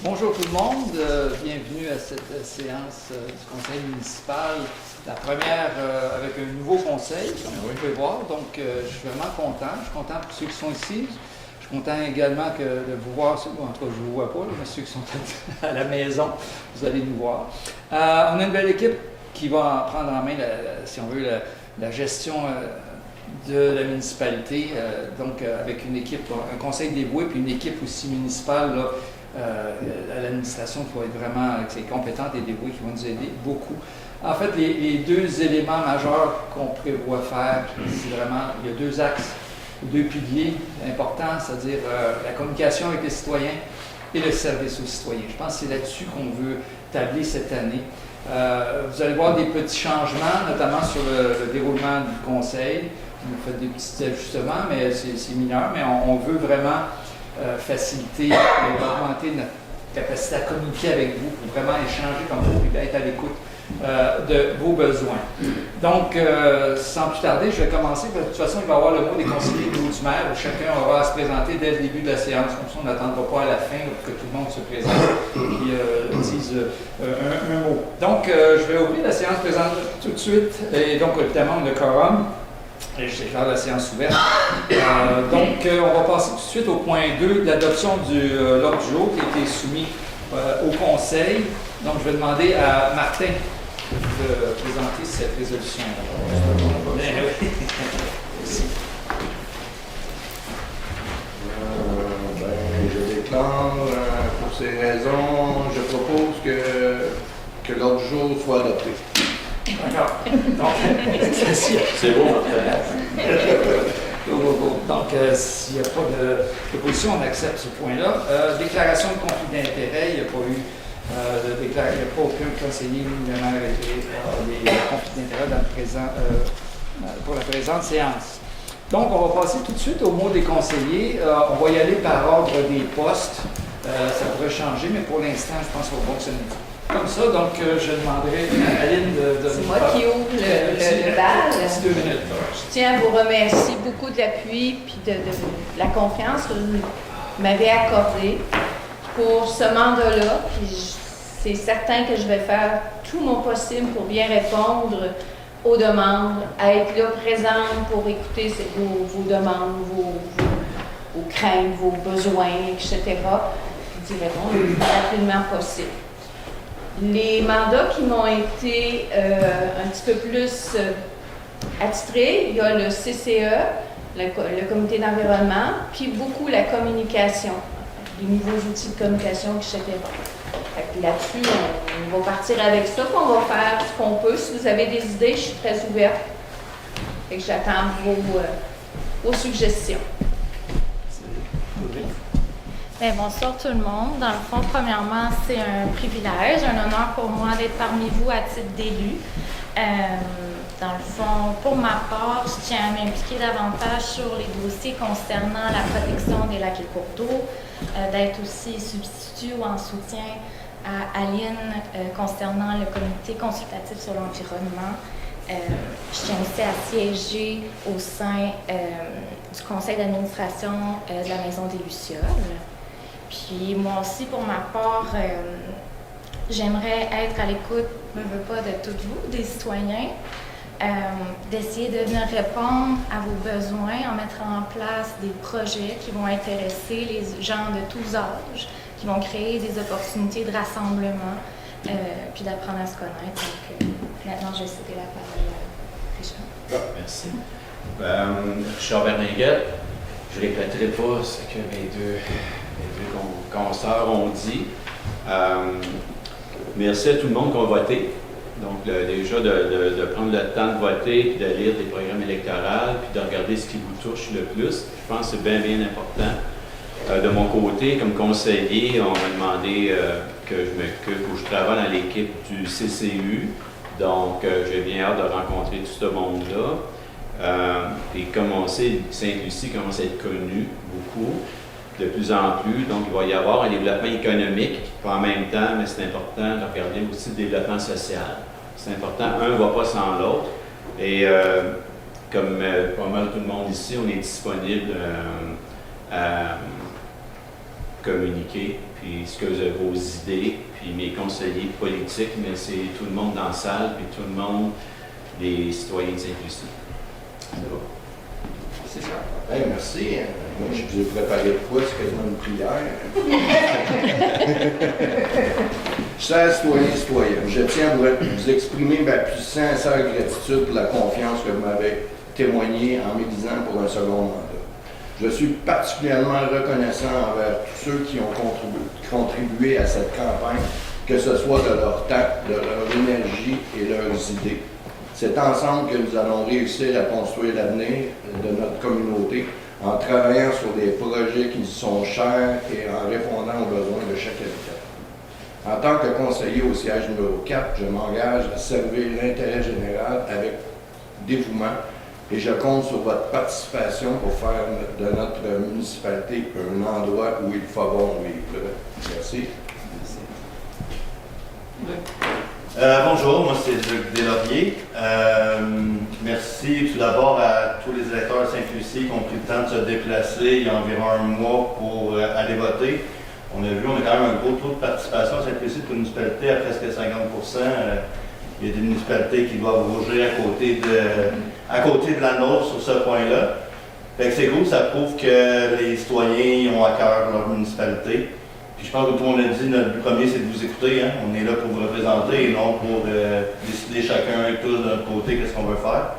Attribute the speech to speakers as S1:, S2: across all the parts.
S1: Bonjour tout le monde, bienvenue à cette séance du conseil municipal, la première avec un nouveau conseil, comme vous pouvez voir, donc je suis vraiment content, je suis content pour ceux qui sont ici, je suis content également de vous voir, en tout cas je ne vous vois pas, mais ceux qui sont à la maison, vous allez nous voir. On a une belle équipe qui va prendre en main, si on veut, la gestion de la municipalité, donc avec une équipe, un conseil dévoué, puis une équipe aussi municipale, là, à l'administration qui va être vraiment compétente et dévouée, qui vont nous aider beaucoup. En fait, les deux éléments majeurs qu'on prévoit faire, c'est vraiment, il y a deux axes, deux piliers importants, c'est-à-dire la communication avec les citoyens et le service aux citoyens. Je pense que c'est là-dessus qu'on veut tabler cette année. Vous allez voir des petits changements, notamment sur le déroulement du conseil. On fait des petits ajustements, mais c'est mineur, mais on veut vraiment faciliter et augmenter notre capacité à communiquer avec vous pour vraiment échanger comme vous et être à l'écoute de vos besoins. Donc, sans plus tarder, je vais commencer. De toute façon, il va y avoir le mot des conseillers du maire où chacun aura à se présenter dès le début de la séance. Comme ça, on n'attendra pas à la fin pour que tout le monde se présente et dise un mot. Donc, je vais ouvrir la séance présente tout de suite. Et donc, évidemment, le quorum. Et je déclare la séance ouverte. Donc, on va passer tout de suite au point 2, l'adoption de l'ordre du jour qui a été soumis au Conseil. Donc, je vais demander à Martin de présenter cette résolution. Merci.
S2: Je déclare, pour ces raisons, je propose que l'ordre du jour soit adopté.
S1: D'accord. Donc,
S3: c'est bon.
S1: Donc, s'il n'y a pas d'opposition, on accepte ce point-là. Déclaration de conflit d'intérêt, il n'y a pas eu il n'y a pas aucun conseiller ni le maire des conflits d'intérêt pour la présente séance. Donc, on va passer tout de suite au mot des conseillers. On va y aller par ordre des postes. Ça pourrait changer, mais pour l'instant, je pense qu'on va fonctionner comme ça. Donc, je demanderai à Aline de
S4: c'est moi qui ouvre le bal.
S1: 2 minutes.
S4: Je tiens à vous remercier beaucoup de l'appui et de la confiance que vous m'avez accordée pour ce mandat-là. Puis c'est certain que je vais faire tout mon possible pour bien répondre aux demandes, à être là présente pour écouter vos demandes, vos craintes, vos besoins, etc. Puis d'y répondre le plus rapidement possible. Les mandats qui m'ont été un petit peu plus attitrés, il y a le CCE, le comité d'environnement, puis beaucoup la communication, les nouveaux outils de communication, etc. Là-dessus, on va partir avec ça, puis on va faire ce qu'on peut. Si vous avez des idées, je suis très ouverte. Fait que j'attends vos suggestions.
S5: Bien, bonsoir tout le monde. Dans le fond, premièrement, c'est un privilège, un honneur pour moi d'être parmi vous à titre d'élu. Dans le fond, pour ma part, je tiens à m'impliquer davantage sur les dossiers concernant la protection des lacs et cours d'eau, d'être aussi substitut ou en soutien à Aline concernant le comité consultatif sur l'environnement. Je tiens aussi à siéger au sein du conseil d'administration de la Maison des Lucioles. Puis moi aussi, pour ma part, j'aimerais être à l'écoute, je ne veux pas, de toutes vous, des citoyens, d'essayer de venir répondre à vos besoins en mettant en place des projets qui vont intéresser les gens de tous âges, qui vont créer des opportunités de rassemblement, puis d'apprendre à se connaître. Donc, maintenant, je vais céder la parole à Richard.
S3: Merci. Richard Berlinguet, je ne répéterai pas ce que mes deux consoeurs ont dit. Merci à tout le monde qui a voté. Donc, déjà, de prendre le temps de voter, puis de lire des programmes électoraux, puis de regarder ce qui vous touche le plus. Je pense que c'est bien, bien important. De mon côté, comme conseiller, on m'a demandé que je m'occupe ou je travaille dans l'équipe du CCU. Donc, j'ai bien hâte de rencontrer tout ce monde-là. Et comme on sait, Sainte-Lucie commence à être connue beaucoup, de plus en plus. Donc, il va y avoir un développement économique, pas en même temps, mais c'est important de regarder aussi le développement social. C'est important, un ne va pas sans l'autre. Et comme pas mal tout le monde ici, on est disponible à communiquer puis ce que vos idées, puis mes conseillers politiques, mais c'est tout le monde dans la salle, puis tout le monde, les citoyens de Sainte-Lucie. Ça va?
S1: C'est ça.
S2: Hey, merci. Moi, je vous ai préparé de quoi? C'est quasiment une prière. Chers citoyens et citoyennes, je tiens à vous exprimer ma plus sincère gratitude pour la confiance que vous m'avez témoignée en m'élisant pour un second mandat. Je suis particulièrement reconnaissant envers tous ceux qui ont contribué à cette campagne, que ce soit de leur temps, de leur énergie et leurs idées. C'est ensemble que nous allons réussir à construire l'avenir de notre communauté en travaillant sur des projets qui nous sont chers et en répondant aux besoins de chaque habitant. En tant que conseiller au siège numéro 4, je m'engage à servir l'intérêt général avec dévouement et je compte sur votre participation pour faire de notre municipalité un endroit où il faut bon vivre. Merci.
S6: Bonjour, moi c'est Luc Deslauriers. Merci tout d'abord à tous les électeurs de Sainte-Lucie qui ont pris le temps de se déplacer il y a environ un mois pour aller voter. On a vu, on a quand même un gros taux de participation à Sainte-Lucie pour une municipalité à presque 50%. Il y a des municipalités qui doivent rougir à côté de la nôtre sur ce point-là. Fait que c'est cool, ça prouve que les citoyens ont à cœur leur municipalité. Puis je pense que tout le monde a dit, notre but premier, c'est de vous écouter. Hein? On est là pour vous représenter et non pour décider chacun et tous de notre côté qu'est-ce qu'on veut faire.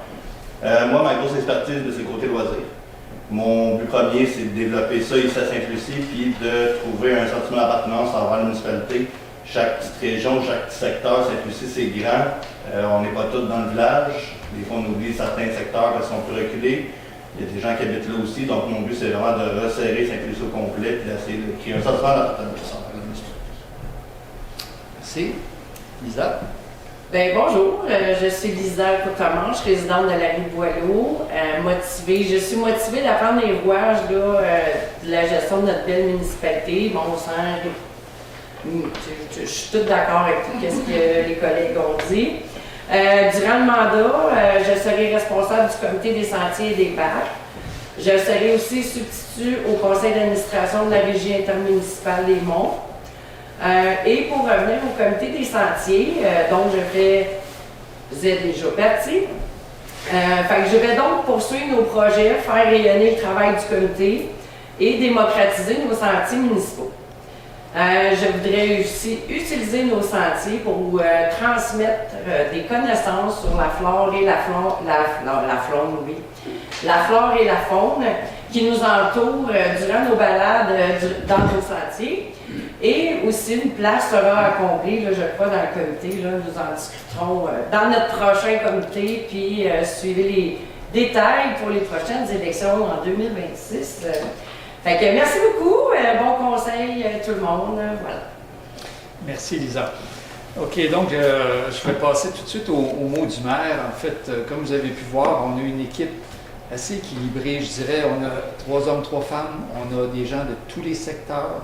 S6: Moi, ma grosse expertise, c'est le côté loisir. Mon but premier, c'est de développer ça ici à Sainte-Lucie, puis de trouver un sentiment d'appartenance envers la municipalité. Chaque petite région, chaque petit secteur, Sainte-Lucie, c'est grand. On n'est pas tous dans le village. Des fois, on oublie certains secteurs parce qu'on peut reculer. Il y a des gens qui habitent là aussi, donc mon but, c'est vraiment de resserrer Sainte-Lucie au complet et d'essayer de créer un sentiment d'appartenance envers la municipalité.
S1: Merci. Lisa?
S7: Ben bonjour, je suis Lisa Courtemanche, résidente de la rue Boileau. Je suis motivée d'apprendre les rouages de la gestion de notre belle municipalité. Bon sang, je suis toute d'accord avec tout ce que les collègues ont dit. Durant le mandat, je serai responsable du comité des sentiers et des parcs. Je serai aussi substitut au conseil d'administration de la régie intermunicipale des Monts. Et pour revenir au comité des sentiers, dont vous êtes déjà partie, je vais donc poursuivre nos projets, faire rayonner le travail du comité et démocratiser nos sentiers municipaux. Je voudrais aussi utiliser nos sentiers pour transmettre des connaissances sur la flore et la faune qui nous entourent durant nos balades dans nos sentiers. Et aussi, une place sera accomplie, je crois, dans le comité. Là, nous en discuterons dans notre prochain comité, puis suivez les détails pour les prochaines élections en 2026. Fait que merci beaucoup, bon conseil tout le monde, voilà.
S1: Merci Lisa. OK, donc je vais passer tout de suite au mot du maire. En fait, comme vous avez pu voir, on a une équipe assez équilibrée, je dirais. On a 3 hommes, 3 femmes, on a des gens de tous les secteurs,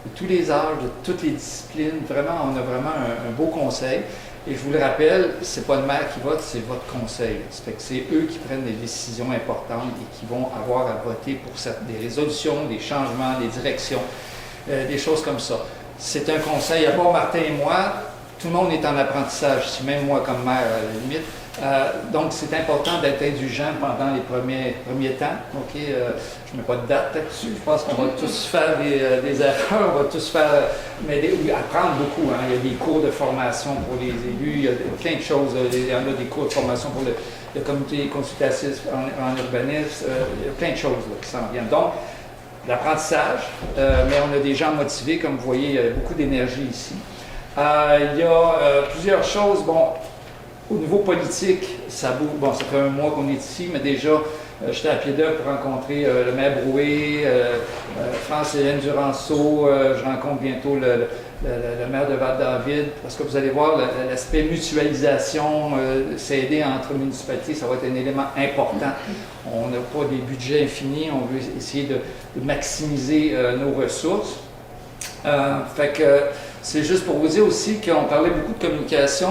S1: de tous les âges, de toutes les disciplines. Vraiment, on a vraiment un beau conseil. Et je vous le rappelle, c'est pas le maire qui vote, c'est votre conseil. Ça fait que c'est eux qui prennent des décisions importantes et qui vont avoir à voter pour des résolutions, des changements, des directions, des choses comme ça. C'est un conseil, à part Martin et moi, tout le monde est en apprentissage, si même moi comme maire à la limite. Donc c'est important d'être indulgent pendant les premiers temps. OK, je ne mets pas de date là-dessus. Je pense qu'on va tous faire des erreurs, on va tous apprendre beaucoup. Hein. Il y a des cours de formation pour les élus, il y a plein de choses. Il y en a des cours de formation pour le comité consultatif en urbanisme. Il y a plein de choses là, qui s'en viennent. Donc, l'apprentissage, mais on a des gens motivés, comme vous voyez, il y a beaucoup d'énergie ici. Il y a plusieurs choses. Bon, au niveau politique, ça bouge. Bon, ça fait un mois qu'on est ici, mais déjà, j'étais à pied d'œuvre pour rencontrer le maire Broué, France-Hélène Duranceau. Je rencontre bientôt le maire de Val-David, parce que vous allez voir, l'aspect mutualisation, s'aider entre municipalités, ça va être un élément important. On n'a pas des budgets infinis, on veut essayer de maximiser nos ressources. Fait que C'est juste pour vous dire aussi qu'on parlait beaucoup de communication.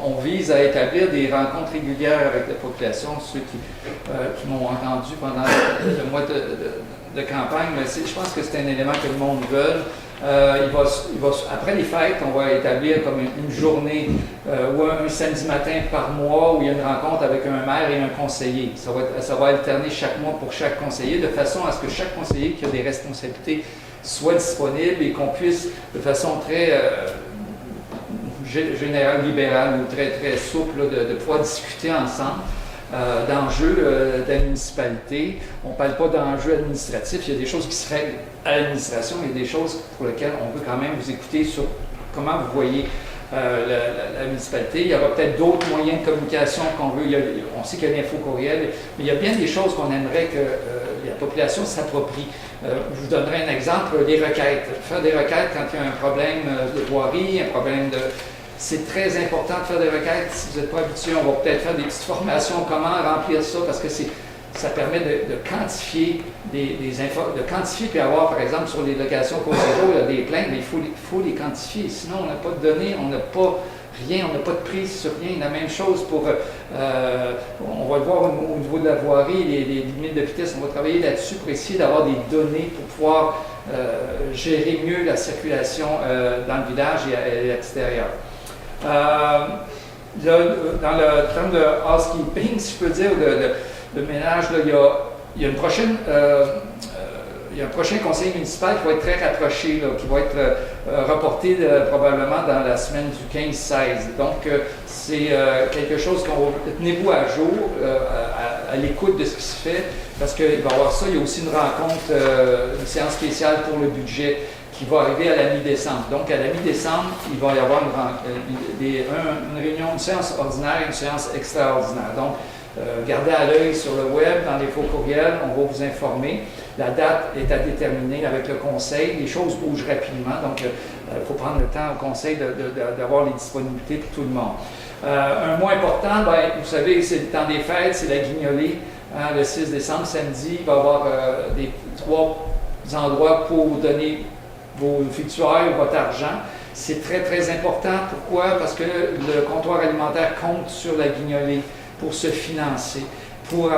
S1: On vise à établir des rencontres régulières avec la population, ceux qui m'ont entendu pendant le mois de campagne. Mais je pense que c'est un élément que le monde veut. Après les fêtes, on va établir comme une journée ou un samedi matin par mois où il y a une rencontre avec un maire et un conseiller. Ça va alterner chaque mois pour chaque conseiller, de façon à ce que chaque conseiller qui a des responsabilités soit disponible et qu'on puisse, de façon très générale, libérale ou très, très souple, de pouvoir discuter ensemble d'enjeux de la municipalité. On ne parle pas d'enjeux administratifs. Il y a des choses qui se règlent à l'administration. Il y a des choses pour lesquelles on peut quand même vous écouter sur comment vous voyez la municipalité. Il y aura peut-être d'autres moyens de communication qu'on veut. On sait qu'il y a l'info courriel, mais il y a bien des choses qu'on aimerait que la population s'approprie. Je vous donnerai un exemple, les requêtes. Faire des requêtes quand il y a un problème de voirie, un problème de... C'est très important de faire des requêtes. Si vous n'êtes pas habitué, on va peut-être faire des petites formations, comment remplir ça, parce que ça permet de quantifier de quantifier puis avoir, par exemple, sur les locations Causereau, il y a des plaintes, mais il faut les quantifier. Sinon, on n'a pas de données, on n'a pas rien, on n'a pas de prise sur rien. La même chose pour, on va le voir au niveau de la voirie, les limites de vitesse, on va travailler là-dessus pour essayer d'avoir des données pour pouvoir gérer mieux la circulation dans le village et à l'extérieur. Dans le terme de housekeeping, si je peux dire, de ménage, là, il y a une prochaine... il y a un prochain conseil municipal qui va être très rapproché, là, qui va être reporté probablement dans la semaine du 15-16. Donc, c'est quelque chose qu'on va... Tenez-vous à jour, à l'écoute de ce qui se fait, parce qu'il va y avoir ça. Il y a aussi une rencontre, une séance spéciale pour le budget qui va arriver à la mi-décembre. Donc, à la mi-décembre, il va y avoir une réunion, une séance ordinaire et une séance extraordinaire. Donc, gardez à l'œil sur le web, dans les faux courriels, on va vous informer. La date est à déterminer avec le conseil. Les choses bougent rapidement, donc il faut prendre le temps au conseil d'avoir les disponibilités pour tout le monde. Un mois important, vous savez, c'est le temps des fêtes, c'est la guignolée. Le 6 décembre, samedi, il va y avoir 3 endroits pour vous donner vos victuailles ou votre argent. C'est très, très important. Pourquoi? Parce que le comptoir alimentaire compte sur la guignolée pour se financer, pour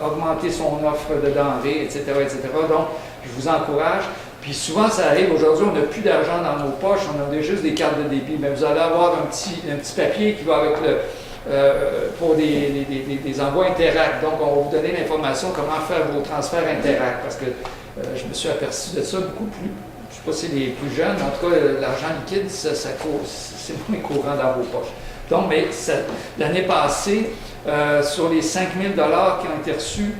S1: augmenter son offre de denrées, etc., etc. Donc, je vous encourage. Puis souvent, ça arrive, aujourd'hui, on n'a plus d'argent dans nos poches, on a juste des cartes de débit, mais vous allez avoir un petit papier qui va avec pour des envois Interact. Donc, on va vous donner l'information comment faire vos transferts Interact, parce que je me suis aperçu de ça beaucoup plus, je ne sais pas si c'est les plus jeunes, mais en tout cas, l'argent liquide, c'est moins courant dans vos poches. Donc, mais l'année passée, sur les 5 000 $ qui ont été reçus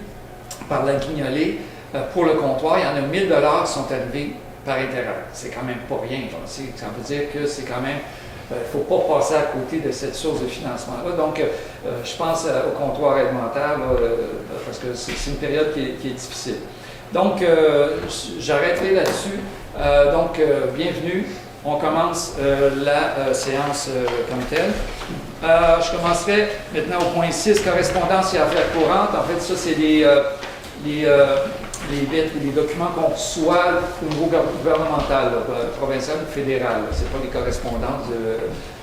S1: par la guignolée pour le comptoir, il y en a 1 000 $ qui sont arrivés par Interact. C'est quand même pas rien. Ça veut dire que c'est quand même... Il ne faut pas passer à côté de cette source de financement-là. Donc, je pense au comptoir alimentaire, parce que c'est une période qui est difficile. Donc, j'arrêterai là-dessus. Bienvenue. On commence la séance comme telle. Je commencerai maintenant au point 6, correspondance et affaires courantes. En fait, ça, c'est les documents qu'on reçoit au niveau gouvernemental, provincial ou fédéral. Ce n'est pas les correspondances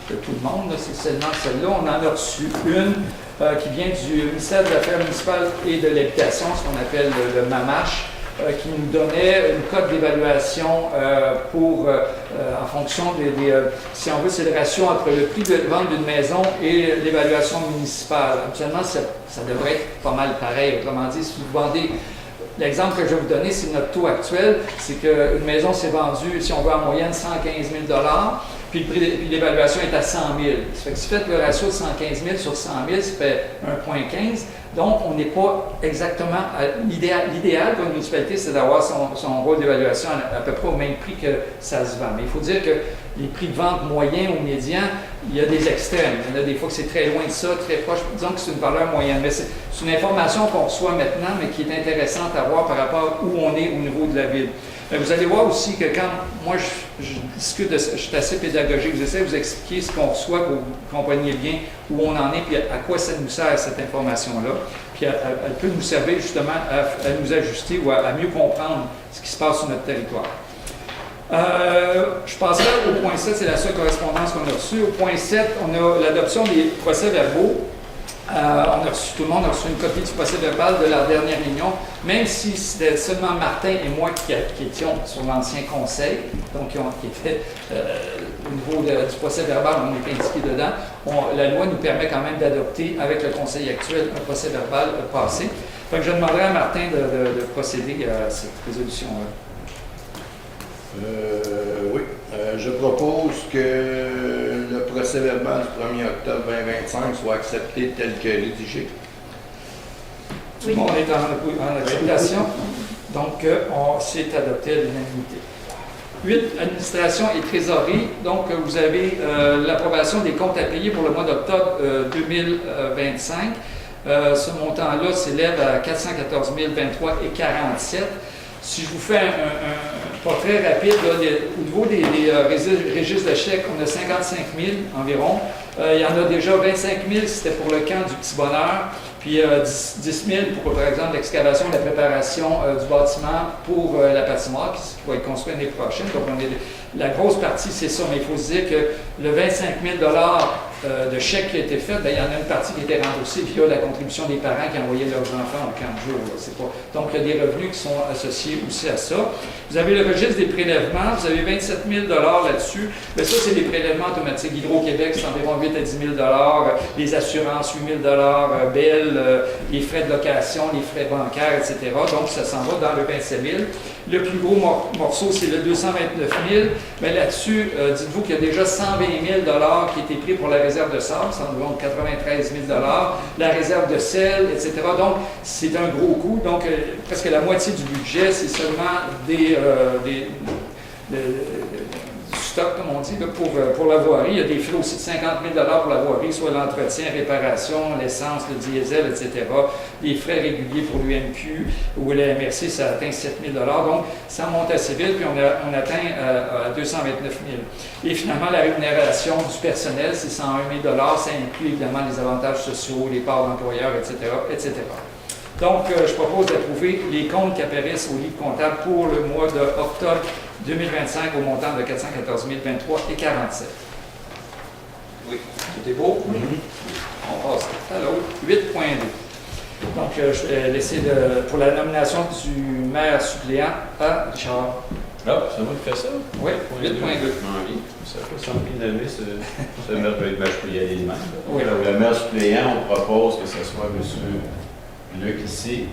S1: de tout le monde, c'est seulement celle-là. On en a reçu une qui vient du ministère des Affaires municipales et de l'Habitation, ce qu'on appelle le MAMACH, qui nous donnait une cote d'évaluation en fonction si on veut, c'est le ratio entre le prix de vente d'une maison et l'évaluation municipale. Habituellement, ça devrait être pas mal pareil. Autrement dit, si vous vendez, l'exemple que je vais vous donner, c'est notre taux actuel, c'est qu'une maison s'est vendue, si on veut en moyenne, 115 000 $, puis l'évaluation est à 100 000. Ça fait que si vous faites le ratio de 115 000 sur 100 000, ça fait 1,15. Donc, on n'est pas exactement... L'idéal pour une municipalité, c'est d'avoir son rôle d'évaluation à peu près au même prix que ça se vend. Mais il faut dire que les prix de vente moyens ou médians, il y a des extrêmes. Il y en a des fois que c'est très loin de ça, très proche. Disons que c'est une valeur moyenne. Mais c'est une information qu'on reçoit maintenant, mais qui est intéressante à voir par rapport à où on est au niveau de la ville. Mais vous allez voir aussi que quand moi je discute de ça, je suis assez pédagogique, j'essaie de vous expliquer ce qu'on reçoit pour que vous compreniez bien où on en est et à quoi ça nous sert cette information-là. Puis elle peut nous servir justement à nous ajuster ou à mieux comprendre ce qui se passe sur notre territoire. Je passerai au point 7, c'est la seule correspondance qu'on a reçue. Au point 7, on a l'adoption des procès-verbaux. Tout le monde a reçu une copie du procès-verbal de la dernière réunion, même si c'était seulement Martin et moi qui étions sur l'ancien conseil, donc qui étaient au niveau du procès-verbal, on était indiqué dedans. La loi nous permet quand même d'adopter avec le conseil actuel un procès-verbal passé. Donc je demanderai à Martin de procéder à cette résolution-là.
S2: Oui. Je propose que le procès-verbal du 1er octobre 2025 soit accepté tel que rédigé.
S1: Tout le monde est en acceptation. Donc, c'est adopté à l'unanimité. 8. Administration et trésorerie. Donc, vous avez l'approbation des comptes à payer pour le mois d'octobre 2025. Ce montant-là s'élève à 414 023,47. Si je vous fais un portrait rapide, là, au niveau des registres de chèques, on a 55 000 environ. Il y en a déjà 25 000, c'était pour le camp du Petit Bonheur. Puis 10 000 pour, par exemple, l'excavation et la préparation du bâtiment pour la patinoire qui va être construite l'année prochaine. Donc, la grosse partie, c'est ça. Mais il faut se dire que le 25 000 de chèque qui a été fait, bien, il y en a une partie qui a été remboursée via la contribution des parents qui envoyaient leurs enfants en 15 jours. Donc, il y a des revenus qui sont associés aussi à ça. Vous avez le registre des prélèvements. Vous avez 27 000 là-dessus. Mais ça, c'est des prélèvements automatiques. Hydro-Québec, c'est environ 8 à 10 000 les assurances, 8 000 Bell, les frais de location, les frais bancaires, etc. Donc, ça s'en va dans le 27 000. Le plus gros morceau, c'est le 229 000. Mais là-dessus, dites-vous qu'il y a déjà 120 000 qui a été pris pour la réserve de sable, c'est environ 93 000 la réserve de sel, etc. Donc, c'est un gros coût. Donc, presque la moitié du budget, c'est seulement du stock, comme on dit, là, pour la voirie. Il y a des frais aussi de 50 000 pour la voirie, soit l'entretien, réparation, l'essence, le diesel, etc. Des frais réguliers pour l'UMQ ou la MRC, ça atteint 7 000 donc ça monte assez vite, puis on atteint à 229 000 Et finalement, la rémunération du personnel, c'est 101 000 ça inclut évidemment les avantages sociaux, les parts d'employeurs, etc., etc. Donc, je propose d'approuver les comptes qui apparaissent au livre comptable pour le mois d'octobre 2025 au montant de 414 023,47. Oui. Tout est beau? Oui. On passe à l'autre. 8.2. Donc, je vais laisser pour la nomination du maire suppléant à Richard.
S3: Ah, c'est moi qui fais ça?
S1: Oui, 8.2.
S3: Ça peut sembler nommer ce merveilleux. Ben, je peux y aller de même.
S1: Oui.
S3: Le maire suppléant, on propose que ce soit M. Luc ici.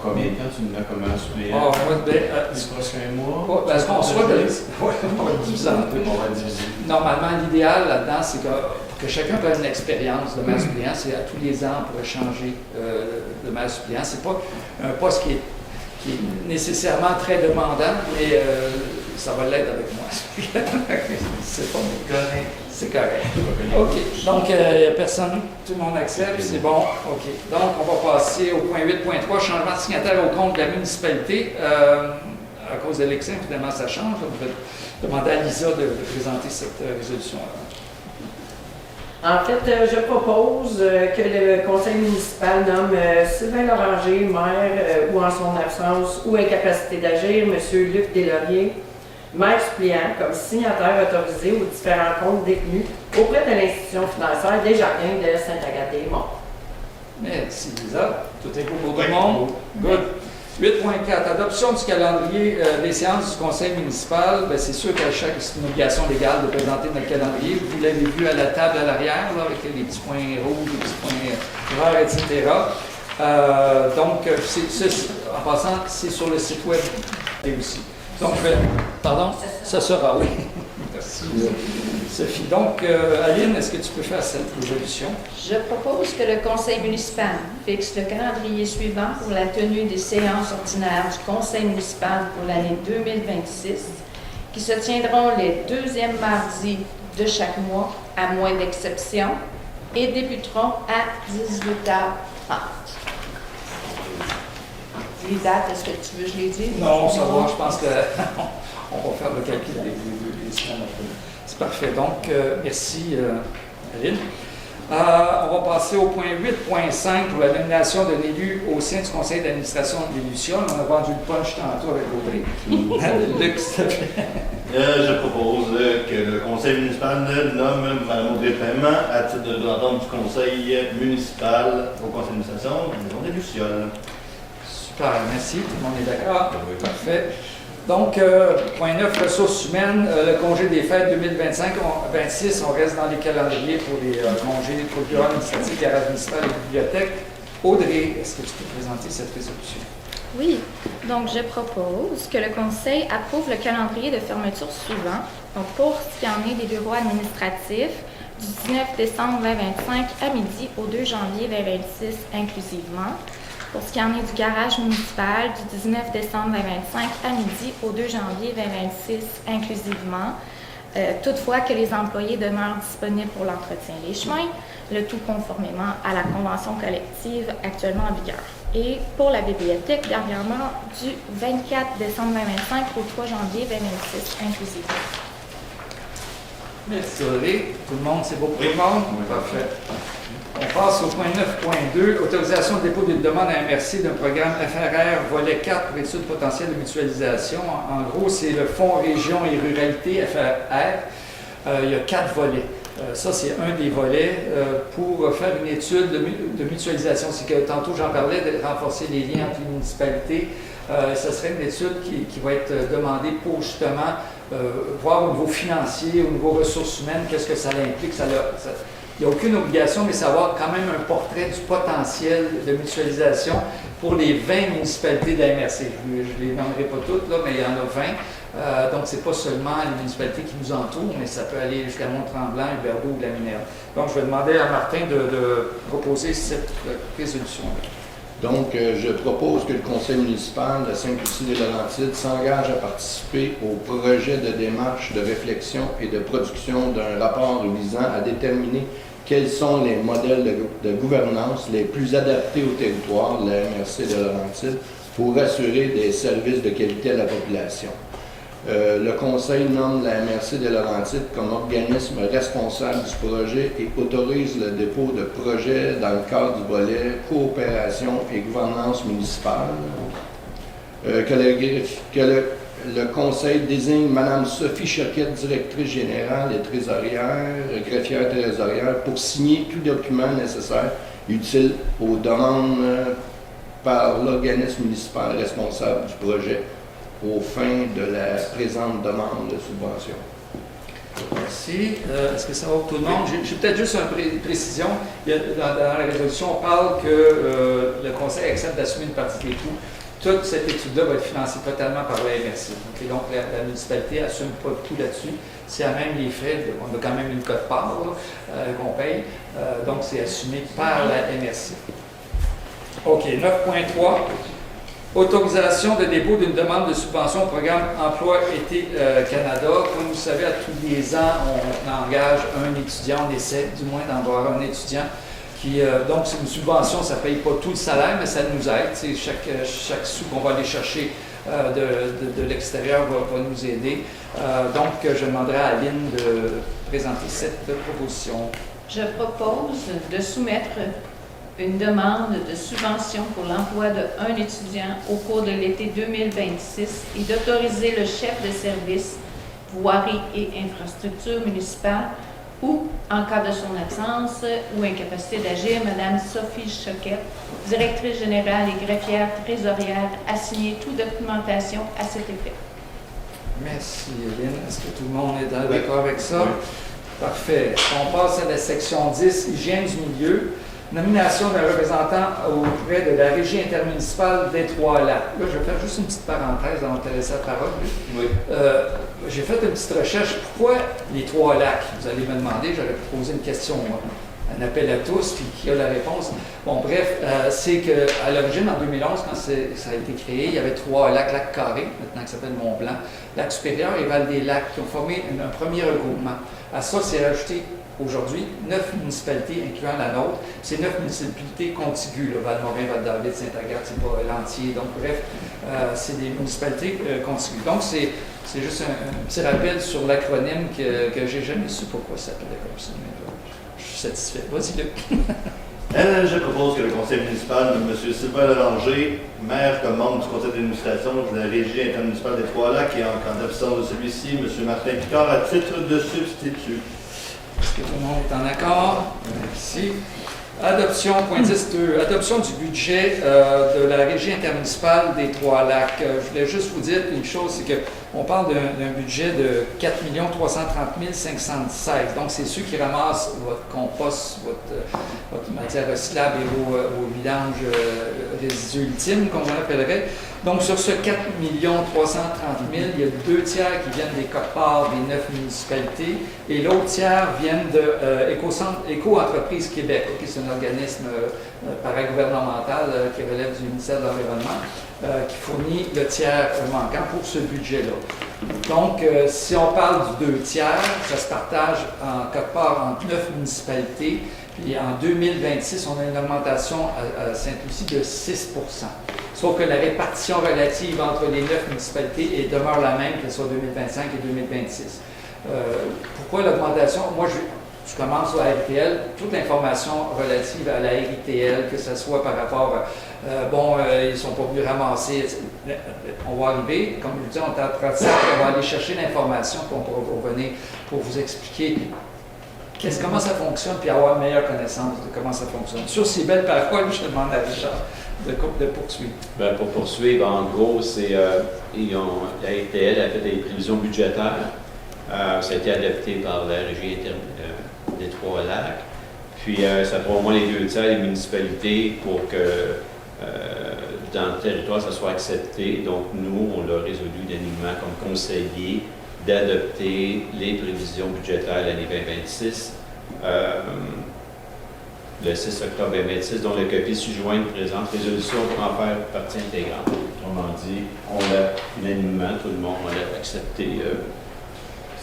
S3: Combien de temps tu me mets comme maire suppléant?
S1: Les
S3: prochains mois?
S1: Parce qu'on soit on va diviser en deux.
S3: On va diviser.
S1: Normalement, l'idéal là-dedans, c'est que chacun prenne une expérience de maire suppléant. C'est à tous les ans pour changer de maire suppléant. C'est pas un poste qui est nécessairement très demandant, mais ça va l'être avec moi. C'est pas correct. C'est correct. OK. Donc, personne, tout le monde accepte, c'est bon. OK. Donc, on va passer au point 8.3, changement de signataire au compte de la municipalité. À cause de l'élection, évidemment, ça change. On va demander à Lisa de présenter cette résolution-là.
S7: En fait, je propose que le conseil municipal nomme Sylvain Loranger, maire, ou en son absence ou incapacité d'agir, M. Luc Deslauriers, maire suppléant, comme signataire autorisé aux différents comptes détenus auprès de l'institution financière des Jardins de Sainte-Agathe-des-Monts.
S1: Merci, Lisa. Tout est beau pour tout le monde? Good. 8.4. Adoption du calendrier des séances du conseil municipal. Bien, c'est sûr qu'à chaque, c'est une obligation légale de présenter notre calendrier. Vous l'avez vu à la table à l'arrière, là, avec les petits points rouges, les petits points verts, etc. Donc, en passant, c'est sur le site web aussi. Donc, pardon? Ça sera, oui. Merci, Sophie. Donc, Aline, est-ce que tu peux faire cette résolution?
S4: Je propose que le conseil municipal fixe le calendrier suivant pour la tenue des séances ordinaires du conseil municipal pour l'année 2026, qui se tiendront les deuxièmes mardis de chaque mois, à moins d'exception, et débuteront à 18h30. Les dates, est-ce que tu veux que je les dise?
S1: Non, ça va. Je pense qu'on va faire le calcul des semaines après. C'est parfait. Donc, merci, Aline. On va passer au point 8.5 pour la nomination d'un élu au sein du conseil d'administration de l'Illusion. On a vendu le punch tantôt avec Audrey. Luc, s'il te plaît.
S6: Je propose que le conseil municipal nomme Mme Audrey Paiement à titre de représentante du conseil municipal au conseil d'administration de la maison des Lucioles.
S1: Super, merci. Tout le monde est d'accord? Parfait. Donc, point 9, ressources humaines, le congé des fêtes 2025-26, on reste dans les calendriers pour les congés pour le bureau administratif, garage municipal et bibliothèque. Audrey, est-ce que tu peux présenter cette résolution?
S5: Oui, donc je propose que le conseil approuve le calendrier de fermeture suivant. Donc, pour ce qui en est des bureaux administratifs, du 19 décembre 2025 à midi au 2 janvier 2026 inclusivement. Pour ce qui en est du garage municipal, du 19 décembre 2025 à midi au 2 janvier 2026 inclusivement, toutefois que les employés demeurent disponibles pour l'entretien des chemins, le tout conformément à la convention collective actuellement en vigueur. Et pour la bibliothèque, dernièrement, du 24 décembre 2025 au 3 janvier 2026 inclusivement.
S1: Merci Audrey. Tout le monde, c'est beau pour tout le monde? Parfait. On passe au point 9.2, autorisation de dépôt d'une demande à MRC d'un programme FRR volet 4 pour études potentielles de mutualisation. En gros, c'est le Fonds Région et Ruralité FRR. Il y a 4 volets. Ça, c'est un des volets pour faire une étude de mutualisation. C'est que tantôt, j'en parlais de renforcer les liens entre les municipalités. Ce serait une étude qui va être demandée pour justement voir au niveau financier, au niveau ressources humaines, qu'est-ce que ça implique. Il n'y a aucune obligation, mais savoir quand même un portrait du potentiel de mutualisation pour les 20 municipalités de la MRC. Je ne les nommerai pas toutes, là, mais il y en a 20. Donc, ce n'est pas seulement les municipalités qui nous entourent, mais ça peut aller jusqu'à Mont-Tremblant, Huberdeau ou la Minerve. Donc, je vais demander à Martin de proposer cette résolution-là.
S2: Donc, je propose que le conseil municipal de Sainte-Lucie-des-Laurentides s'engage à participer au projet de démarche de réflexion et de production d'un rapport visant à déterminer quels sont les modèles de gouvernance les plus adaptés au territoire de la MRC de Laurentides pour assurer des services de qualité à la population. Le conseil nomme la MRC de Laurentides comme organisme responsable du projet et autorise le dépôt de projets dans le cadre du volet coopération et gouvernance municipale. Le conseil désigne Mme Sophie Choquette, directrice générale et greffière trésorière, pour signer tout document nécessaire utile aux demandes par l'organisme municipal responsable du projet aux fins de la présente demande de subvention.
S1: Merci. Est-ce que ça va pour tout le monde? J'ai peut-être juste une précision. Dans la résolution, on parle que le conseil accepte d'assumer une partie des coûts. Toute cette étude-là va être financée totalement par la MRC. Donc, la municipalité n'assume pas de coût là-dessus. C'est à même les frais, on a quand même une cote-part qu'on paye. Donc, c'est assumé par la MRC. OK, 9.3. Autorisation de dépôt d'une demande de subvention au programme Emploi Été Canada. Comme vous savez, à tous les ans, on engage un étudiant, on essaie du moins d'avoir un étudiant qui, donc c'est une subvention, ça ne paye pas tout le salaire, mais ça nous aide. Chaque sou qu'on va aller chercher de l'extérieur va nous aider. Donc, je demanderai à Aline de présenter cette proposition.
S4: Je propose de soumettre une demande de subvention pour l'emploi d'un étudiant au cours de l'été 2026 et d'autoriser le chef de service voirie et infrastructure municipale ou, en cas de son absence ou incapacité d'agir, Mme Sophie Choquette, directrice générale et greffière trésorière, à signer toute documentation à cet effet.
S1: Merci, Aline. Est-ce que tout le monde est d'accord avec ça? Oui. Parfait. On passe à la section 10, hygiène du milieu. Nomination d'un représentant auprès de la Régie intermunicipale des Trois-Lacs. Là, je vais faire juste une petite parenthèse avant de te laisser la parole. Oui. J'ai fait une petite recherche. Pourquoi les Trois-Lacs? Vous allez me demander, j'aurais posé une question, un appel à tous, puis qui a la réponse. Bon, bref, c'est qu'à l'origine, en 2011, quand ça a été créé, il y avait 3 lacs, lac Carré, maintenant qui s'appelle Mont-Blanc, lac supérieur et Val-des-Lacs, qui ont formé un premier regroupement. À ça, c'est rajouté aujourd'hui 9 municipalités, incluant la nôtre. C'est 9 municipalités contiguës, Val-Morin, Val-David, Saint-Agathe, c'est pas l'entier. Donc, bref, c'est des municipalités contiguës. Donc, c'est juste un petit rappel sur l'acronyme que j'ai jamais su pourquoi ça s'appelait comme ça. Mais je suis satisfait. Vas-y, Luc.
S6: Je propose que le conseil municipal de M. Sylvain Lallanger, maire comme membre du conseil d'administration de la régie intermunicipale des Trois-Lacs et en absence de celui-ci, M. Martin Picard, à titre de substitut.
S1: Est-ce que tout le monde est en accord? Merci. Adoption, point 10.2. Adoption du budget de la régie intermunicipale des Trois-Lacs. Je voulais juste vous dire une chose, c'est qu'on parle d'un budget de 4 330 516. Donc, c'est ceux qui ramassent votre compost, votre matière recyclable et vos vidanges résidus ultimes, comme on appellerait. Donc, sur ce 4 330 000, il y a 2 tiers qui viennent des quotes-parts des 9 municipalités et l'autre tiers viennent de Éco-Entreprise Québec. Okay, c'est un organisme paragouvernemental qui relève du ministère de l'Environnement qui fournit le tiers manquant pour ce budget-là. Donc, si on parle du 2 tiers, ça se partage en quote-part entre 9 municipalités. Puis en 2026, on a une augmentation à Sainte-Lucie de 6 %. Sauf que la répartition relative entre les 9 municipalités demeure la même, qu'elle soit 2025 et 2026. Pourquoi l'augmentation? Moi, je commence sur la RITL. Toute l'information relative à la RITL, que ce soit par rapport, ils ne sont pas venus ramasser, on va arriver, comme je vous dis, on est en train de ça, on va aller chercher l'information, puis on pourra revenir pour vous expliquer comment ça fonctionne, puis avoir une meilleure connaissance de comment ça fonctionne. Sur ces belles paroles, je demande à Richard de poursuivre.
S3: Bien, pour poursuivre, en gros, la RTL a fait des prévisions budgétaires. Ça a été adopté par la régie des Trois-Lacs. Puis, ça prend au moins les 2 tiers des municipalités pour que dans le territoire, ça soit accepté. Donc, nous, on l'a résolu unanimement comme conseiller d'adopter les prévisions budgétaires l'année 2026, le 6 octobre 2026, dont le copie ci-jointe présente résolution pour en faire partie intégrante. Autrement dit, on l'a unanimement, tout le monde a accepté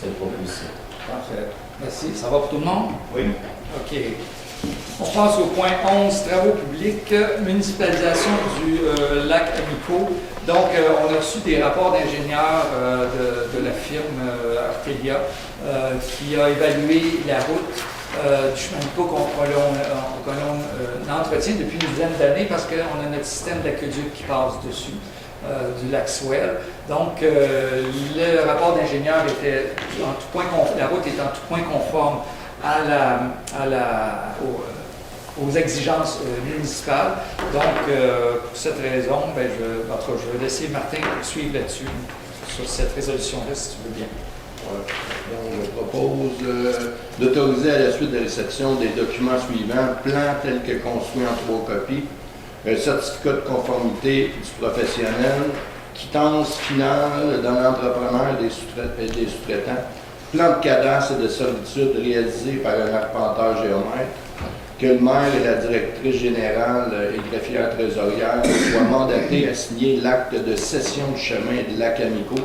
S3: cette proposition.
S1: Parfait. Merci. Ça va pour tout le monde?
S6: Oui.
S1: OK. On passe au point 11, travaux publics, municipalisation du lac Amico. Donc, on a reçu des rapports d'ingénieurs de la firme Artelia qui a évalué la route du chemin Amico qu'on entretient depuis une dizaine d'années parce qu'on a notre système d'aqueduc qui passe dessus. Du lac Swell. Donc, le rapport d'ingénieur était en tout point la route est en tout point conforme aux exigences municipales. Donc, pour cette raison, je vais laisser Martin suivre là-dessus, sur cette résolution-là, si tu veux bien.
S2: Donc, je propose d'autoriser à la suite de réception des documents suivants, plan tel que construit en 3 copies, un certificat de conformité du professionnel, quittance finale d'un entrepreneur et des sous-traitants, plan de cadastre et de servitude réalisé par un arpenteur géomètre, que le maire et la directrice générale et greffière trésorière soient mandatés à signer l'acte de cession du chemin de lac Amico,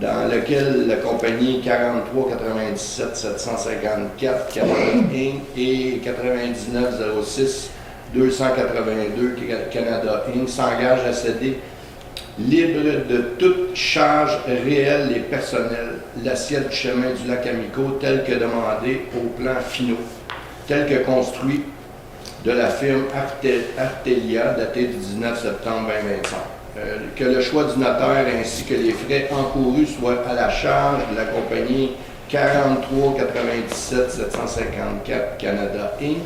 S2: dans lequel la compagnie 43 97 754 Canada Inc. et 9906 282 Canada Inc. s'engage à céder libre de toute charge réelle et personnelle l'assiette du chemin du lac Amico tel que demandé aux plans finaux, tel que construit de la firme Artelia daté du 19 septembre 2025. Que le choix du notaire ainsi que les frais encourus soient à la charge de la compagnie 43 97 754 Canada Inc.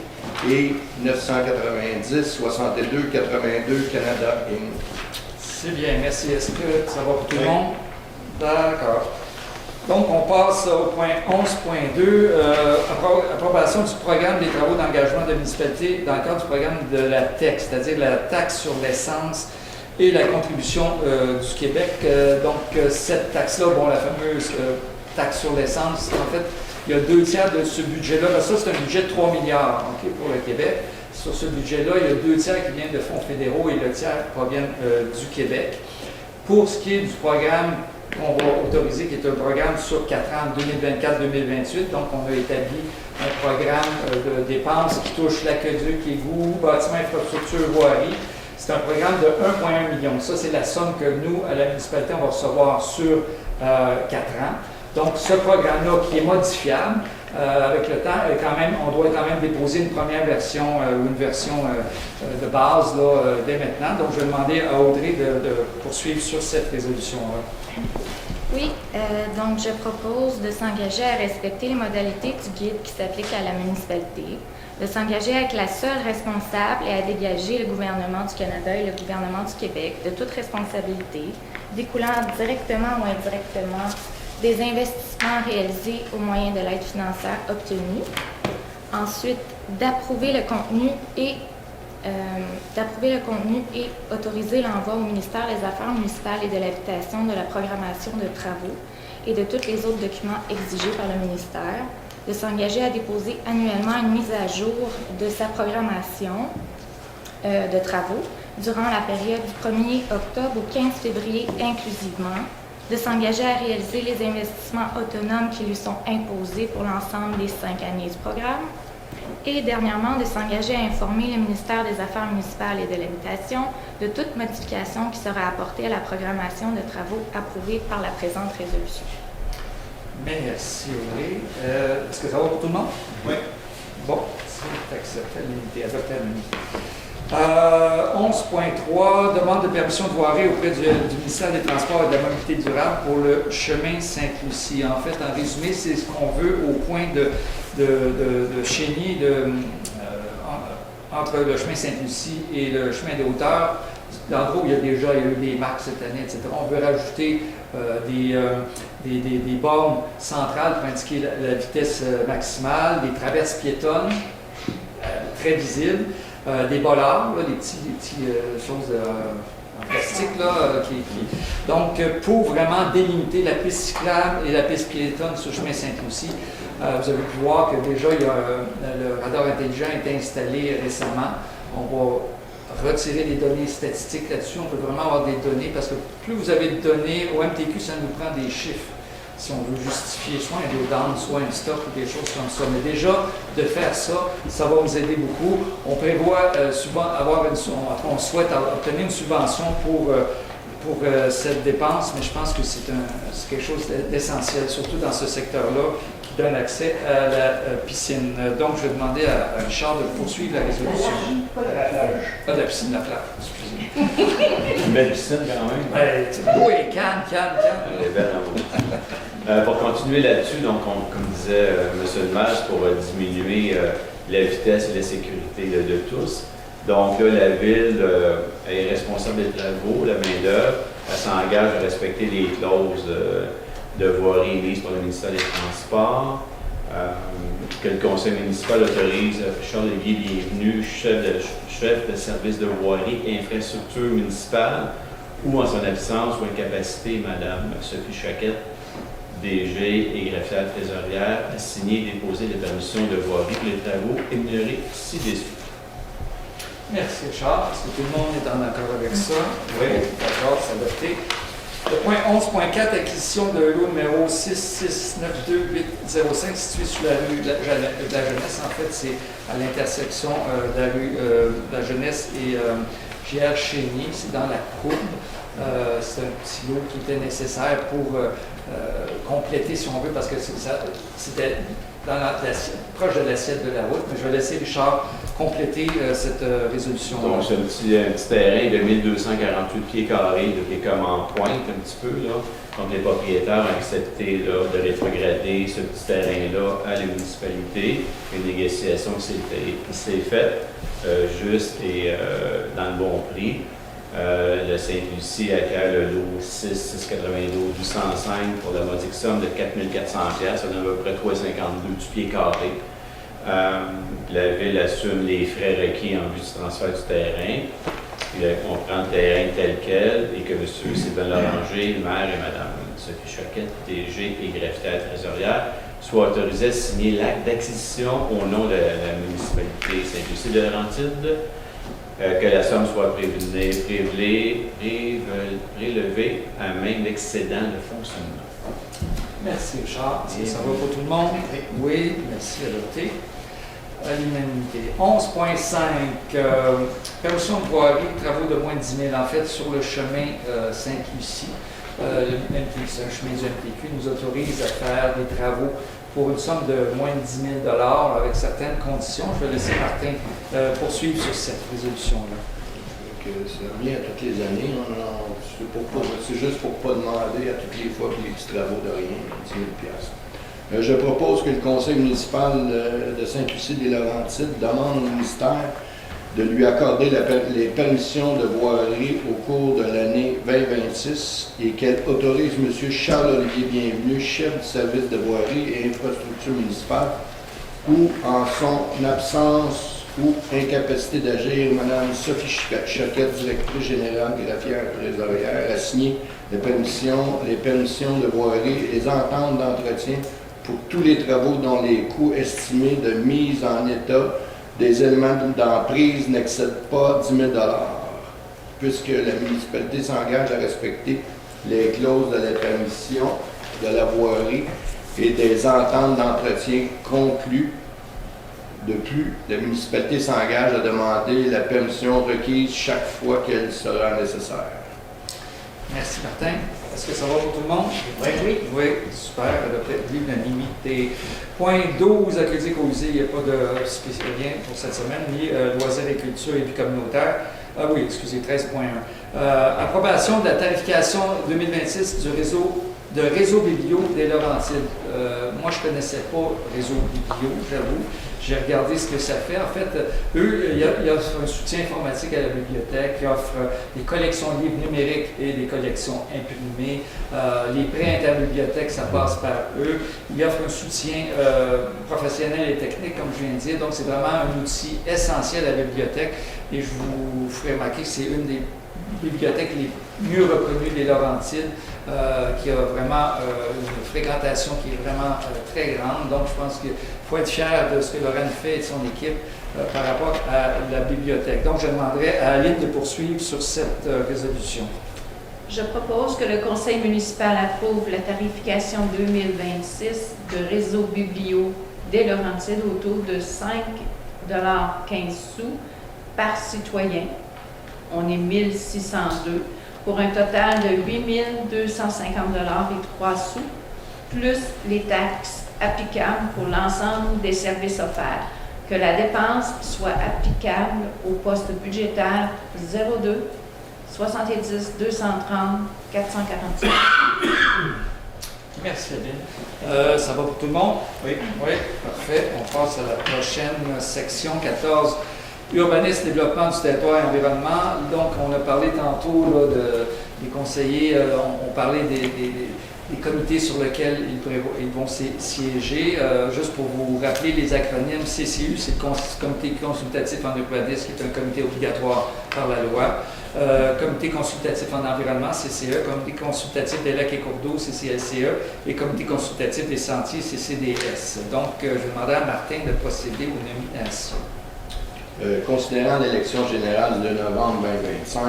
S2: et 990 62 82 Canada Inc.
S1: C'est bien, merci. Est-ce que ça va pour tout le monde? D'accord. Donc, on passe au point 11.2, approbation du programme des travaux d'engagement de municipalité dans le cadre du programme de la TEC, c'est-à-dire la taxe sur l'essence et la contribution du Québec. Cette taxe-là, la fameuse taxe sur l'essence, en fait, il y a 2 tiers de ce budget-là. Ça, c'est un budget de 3 milliards pour le Québec. Sur ce budget-là, il y a 2 tiers qui viennent de fonds fédéraux et le tiers provient du Québec. Pour ce qui est du programme qu'on va autoriser, qui est un programme sur 4 ans, 2024-2028, donc on a établi un programme de dépenses qui touche l'aqueduc, égout, bâtiment, infrastructure, voirie. C'est un programme de 1,1 million. Ça, c'est la somme que nous, à la municipalité, on va recevoir sur 4 ans. Donc, ce programme-là, qui est modifiable, avec le temps, on doit quand même déposer une première version ou une version de base là, dès maintenant. Donc, je vais demander à Audrey de poursuivre sur cette résolution-là.
S5: Oui, donc je propose de s'engager à respecter les modalités du guide qui s'applique à la municipalité, de s'engager avec la seule responsable et à dégager le gouvernement du Canada et le gouvernement du Québec de toute responsabilité découlant directement ou indirectement des investissements réalisés au moyen de l'aide financière obtenue. Ensuite, d'approuver le contenu et autoriser l'envoi au ministère des Affaires municipales et de l'Habitation de la programmation de travaux et de tous les autres documents exigés par le ministère, de s'engager à déposer annuellement une mise à jour de sa programmation de travaux durant la période du 1er octobre au 15 février inclusivement, de s'engager à réaliser les investissements autonomes qui lui sont imposés pour l'ensemble des 5 années du programme, et dernièrement, de s'engager à informer le ministère des Affaires municipales et de l'Habitation de toute modification qui sera apportée à la programmation de travaux approuvée par la présente résolution.
S1: Merci, Audrey. Est-ce que ça va pour tout le monde?
S6: Oui.
S1: Bon, c'est accepté à l'unité, adopté à l'unité. 11.3, demande de permission de voirie auprès du ministère des Transports et de la Mobilité durable pour le chemin Sainte-Lucie. En fait, en résumé, c'est ce qu'on veut au point de Chénier, entre le chemin Sainte-Lucie et le chemin des Hauteurs. L'endroit où il y a eu des marques cette année, etc. On veut rajouter des bornes centrales pour indiquer la vitesse maximale, des traverses piétonnes très visibles. Des bollards, là, des petits choses en plastique. Là, Donc, pour vraiment délimiter la piste cyclable et la piste piétonne sur le chemin Sainte-Lucie, vous avez pu voir que déjà le radar intelligent a été installé récemment. On va retirer des données statistiques là-dessus. On peut vraiment avoir des données parce que plus vous avez de données, au MTQ, ça nous prend des chiffres. Si on veut justifier soit un drawdown, soit un stock ou des choses comme ça. Mais déjà, de faire ça, ça va nous aider beaucoup. On prévoit souvent on souhaite obtenir une subvention pour cette dépense, mais je pense que c'est quelque chose d'essentiel, surtout dans ce secteur-là, qui donne accès à la piscine. Donc, je vais demander à Richard de poursuivre la résolution. Pas de la piscine, la plage, excusez-moi.
S3: Une belle piscine quand même.
S1: Oui, calme.
S3: Elle est belle en haut. Pour continuer là-dessus, donc, comme disait M. le maire, pour diminuer la vitesse et la sécurité de tous. Donc là, la ville est responsable des travaux, la main-d'œuvre, elle s'engage à respecter les clauses de voirie émises par le ministère des Transports, que le conseil municipal autorise Charles-Olivier Bienvenu, chef de service de voirie et infrastructure municipale, ou en son absence ou incapacité, Mme Sophie Choquette, DG et greffière trésorière, à signer et déposer les permissions de voirie pour les travaux énumérés ci-dessus.
S1: Merci, Richard. Est-ce que tout le monde est en accord avec ça?
S3: Oui.
S1: D'accord, c'est adopté. Le point 11.4, acquisition de lot numéro 6692805, situé sur la rue de la Jeunesse. En fait, c'est à l'intersection de la rue de la Jeunesse et J.R. Chénier. C'est dans la courbe. C'est un petit lot qui était nécessaire pour compléter, si on veut, parce que c'était proche de l'assiette de la route. Mais je vais laisser Richard compléter cette résolution.
S3: Donc, c'est un petit terrain de 1248 pieds carrés, qui est comme en pointe un petit peu, là. Donc, les propriétaires ont accepté là, de rétrograder ce petit terrain-là à la municipalité. Une négociation qui s'est faite juste et dans le bon prix. Le Sainte-Lucie accueille le lot 692-805 pour la modique somme de 4 400 $, ça donne à peu près 3,52 du pied carré. La ville assume les frais requis en vue du transfert du terrain. Puis, on prend le terrain tel quel et que M. Sylvain Loranger, le maire et Mme Sophie Choquette, DG et greffière trésorière, soient autorisés à signer l'acte d'acquisition au nom de la municipalité Sainte-Lucie de Laurentide. Que la somme soit prélevée à même l'excédent de fonctionnement.
S1: Merci, Richard. Est-ce que ça va pour tout le monde? Oui, merci, adopté. À l'unanimité. 11.5, permission de voirie, travaux de moins de 10 000, en fait, sur le chemin Sainte-Lucie. C'est un chemin du MTQ, nous autorise à faire des travaux pour une somme de moins de 10 000 avec certaines conditions. Je vais laisser Martin poursuivre sur cette résolution-là.
S2: Ça revient à toutes les années. C'est juste pour ne pas demander à toutes les fois pour les petits travaux de rien, 10 000 Je propose que le conseil municipal de Sainte-Lucie-des-Laurentides demande au ministère de lui accorder les permissions de voirie au cours de l'année 2026 et qu'elle autorise M. Charles-Olivier Bienvenu, chef du service de voirie et infrastructure municipale, ou en son absence ou incapacité d'agir, Mme Sophie Choquette, directrice générale greffière trésorière, a signé les permissions de voirie et les ententes d'entretien pour tous les travaux dont les coûts estimés de mise en état des éléments d'emprise n'excèdent pas 10 000 puisque la municipalité s'engage à respecter les clauses de la permission de la voirie et des ententes d'entretien conclues. De plus, la municipalité s'engage à demander la permission requise chaque fois qu'elle sera nécessaire.
S1: Merci Martin. Est-ce que ça va pour tout le monde?
S7: Oui.
S1: Oui, super. Adopté l'unanimité. Point 12, Aqueduc Causé, il n'y a pas de spécial rien pour cette semaine, ni loisirs et culture et vie communautaire. Ah oui, excusez, 13.1. Approbation de la tarification 2026 du réseau Biblio des Laurentides. Moi, je ne connaissais pas Réseau Biblio, j'avoue. J'ai regardé ce que ça fait. En fait, eux, il offrent un soutien informatique à la bibliothèque, ils offrent des collections de livres numériques et des collections imprimées. Les prêts interbibliothèques, ça passe par eux. Ils offrent un soutien professionnel et technique, comme je viens de dire. Donc, c'est vraiment un outil essentiel à la bibliothèque. Et je vous ferai remarquer que c'est une des bibliothèques les mieux reconnues des Laurentides, qui a vraiment une fréquentation qui est vraiment très grande. Donc, je pense qu'il faut être fier de ce que Lorraine fait et de son équipe par rapport à la bibliothèque. Donc, je demanderai à Aline de poursuivre sur cette résolution.
S4: Je propose que le conseil municipal approuve la tarification 2026 de Réseau Biblio des Laurentides au taux de 5,15 $ par citoyen. On est 1602 pour un total de 8 250 $ et 3 sous, plus les taxes applicables pour l'ensemble des services offerts. Que la dépense soit applicable au poste budgétaire 02 70 230 445.
S1: Merci, Aline. Ça va pour tout le monde? Oui. Oui, parfait. On passe à la prochaine section 14. Urbanisme, développement du territoire et environnement. Donc, on a parlé tantôt là, des conseillers, on parlait des comités sur lesquels ils vont siéger. Juste pour vous rappeler les acronymes, CCU, c'est le Comité consultatif en urbanisme, qui est un comité obligatoire par la loi. Comité consultatif en environnement, CCE, Comité consultatif des lacs et cours d'eau, CCLCE, et Comité consultatif des sentiers, CCDS. Donc, je vais demander à Martin de procéder aux nominations.
S2: Considérant l'élection générale de novembre 2025,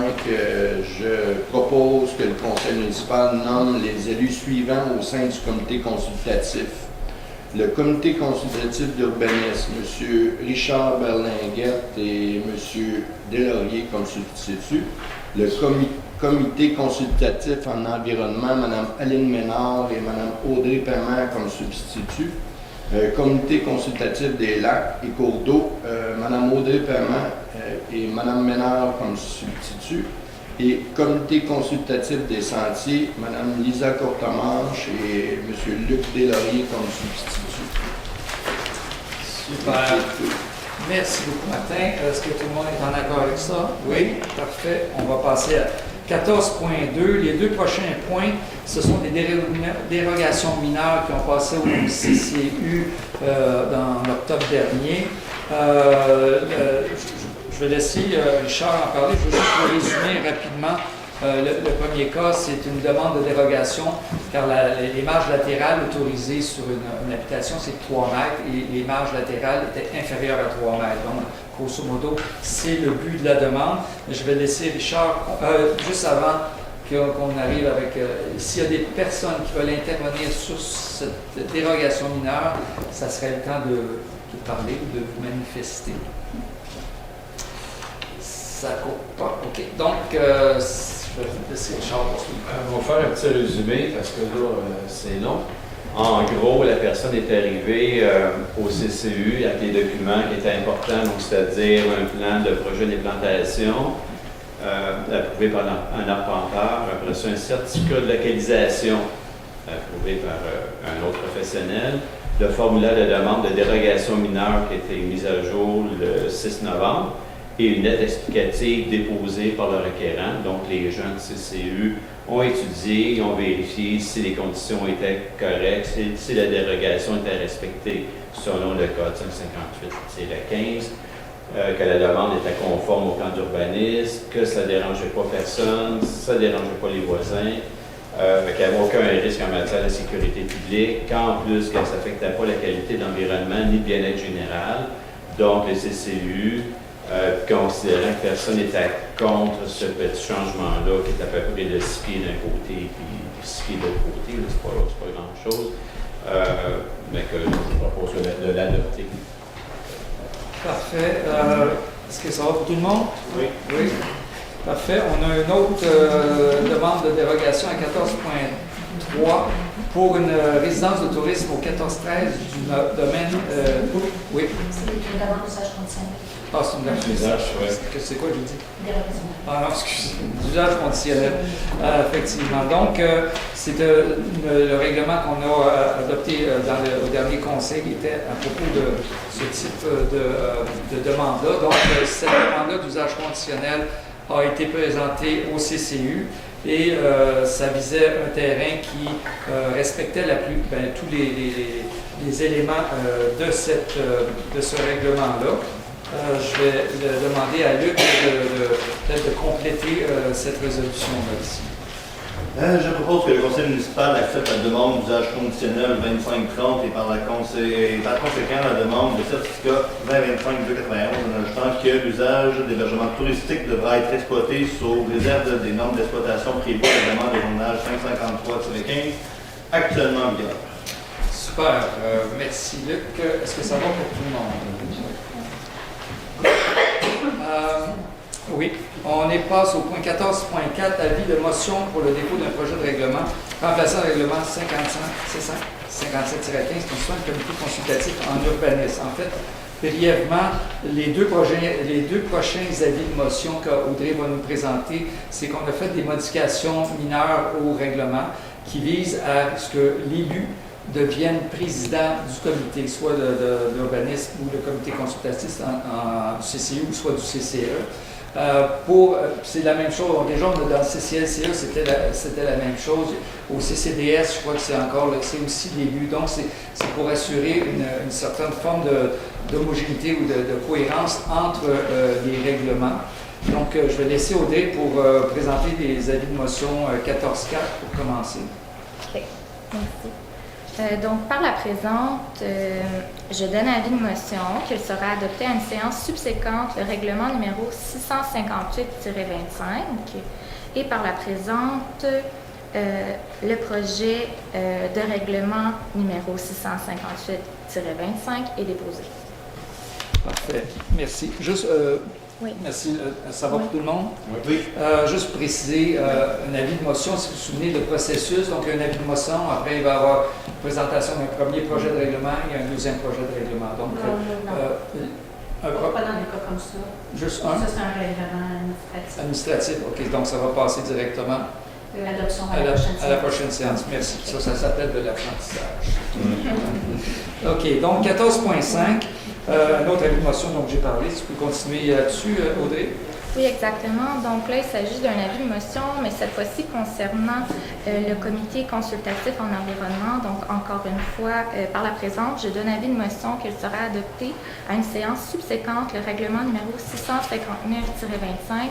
S2: je propose que le conseil municipal nomme les élus suivants au sein du comité consultatif. Le comité consultatif d'urbanisme, M. Richard Berlinguette et M. Deslauriers comme substitut. Le comité consultatif en environnement, Mme Aline Ménard et Mme Audrey Paiement comme substitut. Comité consultatif des lacs et cours d'eau, Mme Audrey Paiement et Mme Ménard comme substitut. Et comité consultatif des sentiers, Mme Lisa Courtemanche et M. Luc Deslauriers comme substitut.
S1: Super. Merci beaucoup, Martin. Est-ce que tout le monde est en accord avec ça? Oui, parfait. On va passer à 14.2. Les deux prochains points, ce sont des dérogations mineures qui ont passé au CCU en octobre dernier. Je vais laisser Richard en parler. Je vais juste vous résumer rapidement. Le premier cas, c'est une demande de dérogation car les marges latérales autorisées sur une habitation, c'est 3 mètres et les marges latérales étaient inférieures à 3 mètres. Donc, grosso modo, c'est le but de la demande. Je vais laisser Richard, juste avant qu'on arrive avec... s'il y a des personnes qui veulent intervenir sur cette dérogation mineure, ça serait le temps de parler ou de vous manifester. Ça ne coupe pas. OK. Donc, je vais vous laisser Richard poursuivre.
S3: On va faire un petit résumé parce que là, c'est long. En gros, la personne est arrivée au CCU avec les documents qui étaient importants, donc c'est-à-dire un plan de projet d'implantation approuvé par un arpenteur, après ça un certificat de localisation approuvé par un autre professionnel, le formulaire de demande de dérogation mineure qui a été mis à jour le 6 novembre et une lettre explicative déposée par le requérant. Donc, les gens du CCU ont étudié, ils ont vérifié si les conditions étaient correctes, si la dérogation était respectée selon le Code 558-15, que la demande était conforme au plan d'urbanisme, que ça ne dérangeait pas personne, ça ne dérangeait pas les voisins, qu'il n'y avait aucun risque en matière de sécurité publique, qu'en plus, que ça n'affectait pas la qualité de l'environnement ni le bien-être général. Donc, le CCU, considérant que personne n'était contre ce petit changement-là, qui est à peu près de 6 pieds d'un côté puis 6 pieds de l'autre côté, c'est pas grand-chose, mais que je propose de l'adopter.
S1: Parfait. Est-ce que ça va pour tout le monde?
S3: Oui.
S1: Oui. Parfait. On a une autre demande de dérogation à 14.3 pour une résidence de tourisme au 14-13 du domaine. Oui.
S8: C'est une demande d'usage conditionnel.
S1: Ah, c'est une demande
S3: L'usage, oui.
S1: C'est quoi, je dis?
S8: Dérogation.
S1: Ah non, excusez. D'usage conditionnel. Effectivement. Donc, c'est le règlement qu'on a adopté au dernier conseil qui était à propos de ce type de demande-là. Donc, cette demande-là d'usage conditionnel a été présentée au CCU et ça visait un terrain qui respectait tous les éléments de ce règlement-là. Je vais demander à Luc peut-être de compléter cette résolution-là ici.
S6: Je propose que le conseil municipal accepte la demande d'usage conditionnel 2530 et par conséquent la demande de certificat 2025-291 en ajoutant que l'usage d'hébergement touristique devra être exploité sous réserve des normes d'exploitation prévues à la demande de zonage 553-15 actuellement en vigueur.
S1: Super. Merci Luc. Est-ce que ça va pour tout le monde? Oui, on passe au point 14.4, avis de motion pour le dépôt d'un projet de règlement remplaçant le règlement 57-15 constituant le comité consultatif en urbanisme. En fait, brièvement, les deux prochains avis de motion qu'Audrey va nous présenter, c'est qu'on a fait des modifications mineures au règlement qui visent à ce que l'élu devienne président du comité, soit de l'urbanisme ou le comité consultatif en CCU ou soit du CCE. C'est la même chose. Déjà, dans le CCLCE, c'était la même chose. Au CCDS, je crois que c'est aussi l'élu. Donc, c'est pour assurer une certaine forme d'homogénéité ou de cohérence entre les règlements. Donc, je vais laisser Audrey pour présenter les avis de motion 14.4 pour commencer.
S5: OK. Merci. Donc, par la présente, je donne avis de motion qu'il sera adopté à une séance subséquente le règlement numéro 658-25 et par la présente, le projet de règlement numéro 658-25 est déposé.
S1: Parfait. Merci. Juste,
S5: oui.
S1: Merci. Ça va pour tout le monde?
S6: Oui.
S1: Juste pour préciser, un avis de motion, si vous vous souvenez, le processus, donc un avis de motion, après il va y avoir une présentation d'un premier projet de règlement et un deuxième projet de règlement. Donc,
S8: Pas dans des cas comme ça.
S1: Juste un?
S8: Ça, c'est un règlement administratif.
S1: Administratif, OK. Donc, ça va passer directement
S8: L'adoption
S1: à la prochaine séance. Merci. Ça s'appelle de l'apprentissage. OK. Donc, 14.5. Un autre avis de motion dont j'ai parlé, tu peux continuer là-dessus, Audrey?
S5: Oui, exactement. Donc là, il s'agit d'un avis de motion, mais cette fois-ci concernant le comité consultatif en environnement. Donc, encore une fois, par la présente, je donne avis de motion qu'il sera adopté à une séance subséquente le règlement numéro 659-25,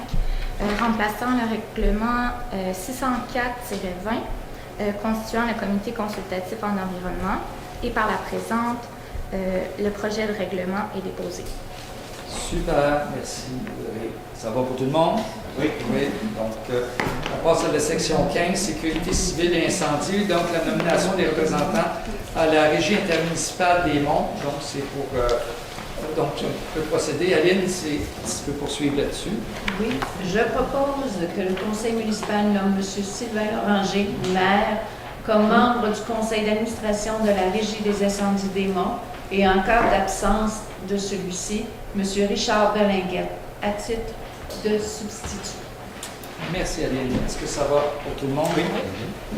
S5: remplaçant le règlement 604-20, constituant le comité consultatif en environnement. Et par la présente, le projet de règlement est déposé.
S1: Super, merci. Ça va pour tout le monde? Oui. Oui. Donc, on passe à la section 15, sécurité civile et incendie. Donc, la nomination des représentants à la régie intermunicipale des Monts. Donc, c'est pour... donc, tu peux procéder. Aline, si tu peux poursuivre là-dessus.
S4: Oui, je propose que le conseil municipal nomme M. Sylvain Oranger, maire, comme membre du conseil d'administration de la Régie des incendies des monts et en cas d'absence de celui-ci, M. Richard Belinguette, à titre de substitut.
S1: Merci Aline. Est-ce que ça va pour tout le monde?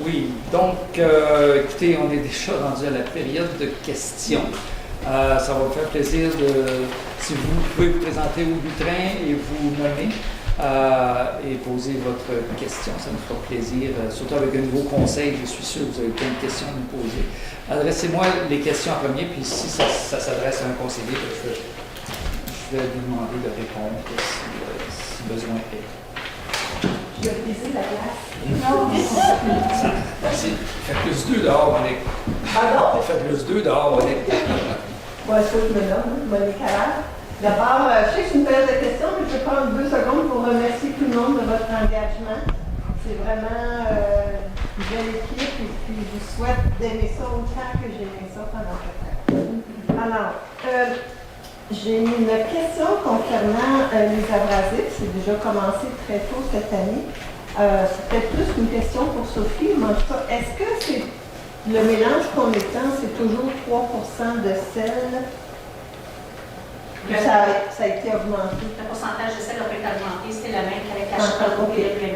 S1: Oui. Donc, écoutez, on est déjà rendu à la période de questions. Ça va me faire plaisir si vous pouvez vous présenter au lutrin et vous nommer et poser votre question. Ça nous fera plaisir, surtout avec un nouveau conseil. Je suis sûr que vous avez plein de questions à nous poser. Adressez-moi les questions en premier, puis si ça s'adresse à un conseiller, je vais lui demander de répondre si besoin est.
S9: Je vais briser la glace.
S1: Merci. Faites plus 2 dehors, Monique.
S9: Pardon?
S1: Faites plus 2 dehors, Monique.
S9: Bon, il faut que je me nomme, Monique Allard. D'abord, je sais que c'est une période de questions, mais je vais prendre 2 secondes pour remercier tout le monde de votre engagement. C'est vraiment une belle équipe et puis je vous souhaite d'aimer ça autant que j'ai aimé ça pendant 4 ans. Alors, j'ai une question concernant les abrasifs. C'est déjà commencé très tôt cette année. C'est peut-être plus une question pour Sophie, mais en tout cas, est-ce que c'est le mélange qu'on étend, c'est toujours 3% de sel? Ça a été augmenté.
S8: Le pourcentage de sel a été augmenté, c'était le même qu'avec la
S9: Ah,
S8: chocolat
S9: ok.
S8: et le bleu.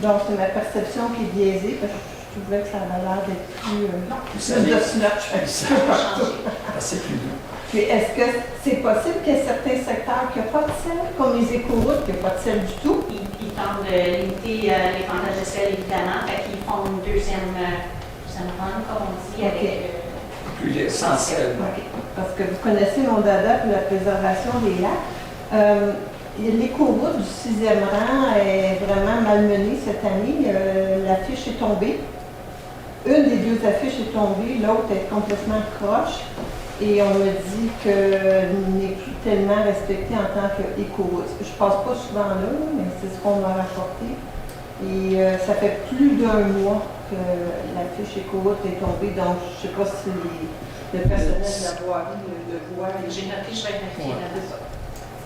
S9: Donc, c'est ma perception qui est biaisée, parce que je trouvais que ça avait l'air d'être plus de snatch.
S1: C'est plus doux.
S9: Mais est-ce que c'est possible qu'il y ait certains secteurs qui n'ont pas de sel, comme les écoroutes, qui n'ont pas de sel du tout?
S8: Ils tentent de limiter l'épandage de sel, évidemment, fait qu'ils font une deuxième run, comme on dit, avec
S1: Plus essentiel.
S9: OK. Parce que vous connaissez mon dada pour la préservation des lacs. L'écoroute du 6e rang est vraiment malmenée cette année. L'affiche est tombée. Une des 2 affiches est tombée, l'autre est complètement croche. Et on me dit qu'elle n'est plus tellement respectée en tant qu'écoroute. Je ne passe pas souvent là, mais c'est ce qu'on m'a rapporté. Et ça fait plus d'1 mois que l'affiche écoroute est tombée, donc je ne sais pas si le personnel de la voirie le voit.
S8: j'ai noté, je vais vérifier
S1: Ouais.
S8: là-dessus.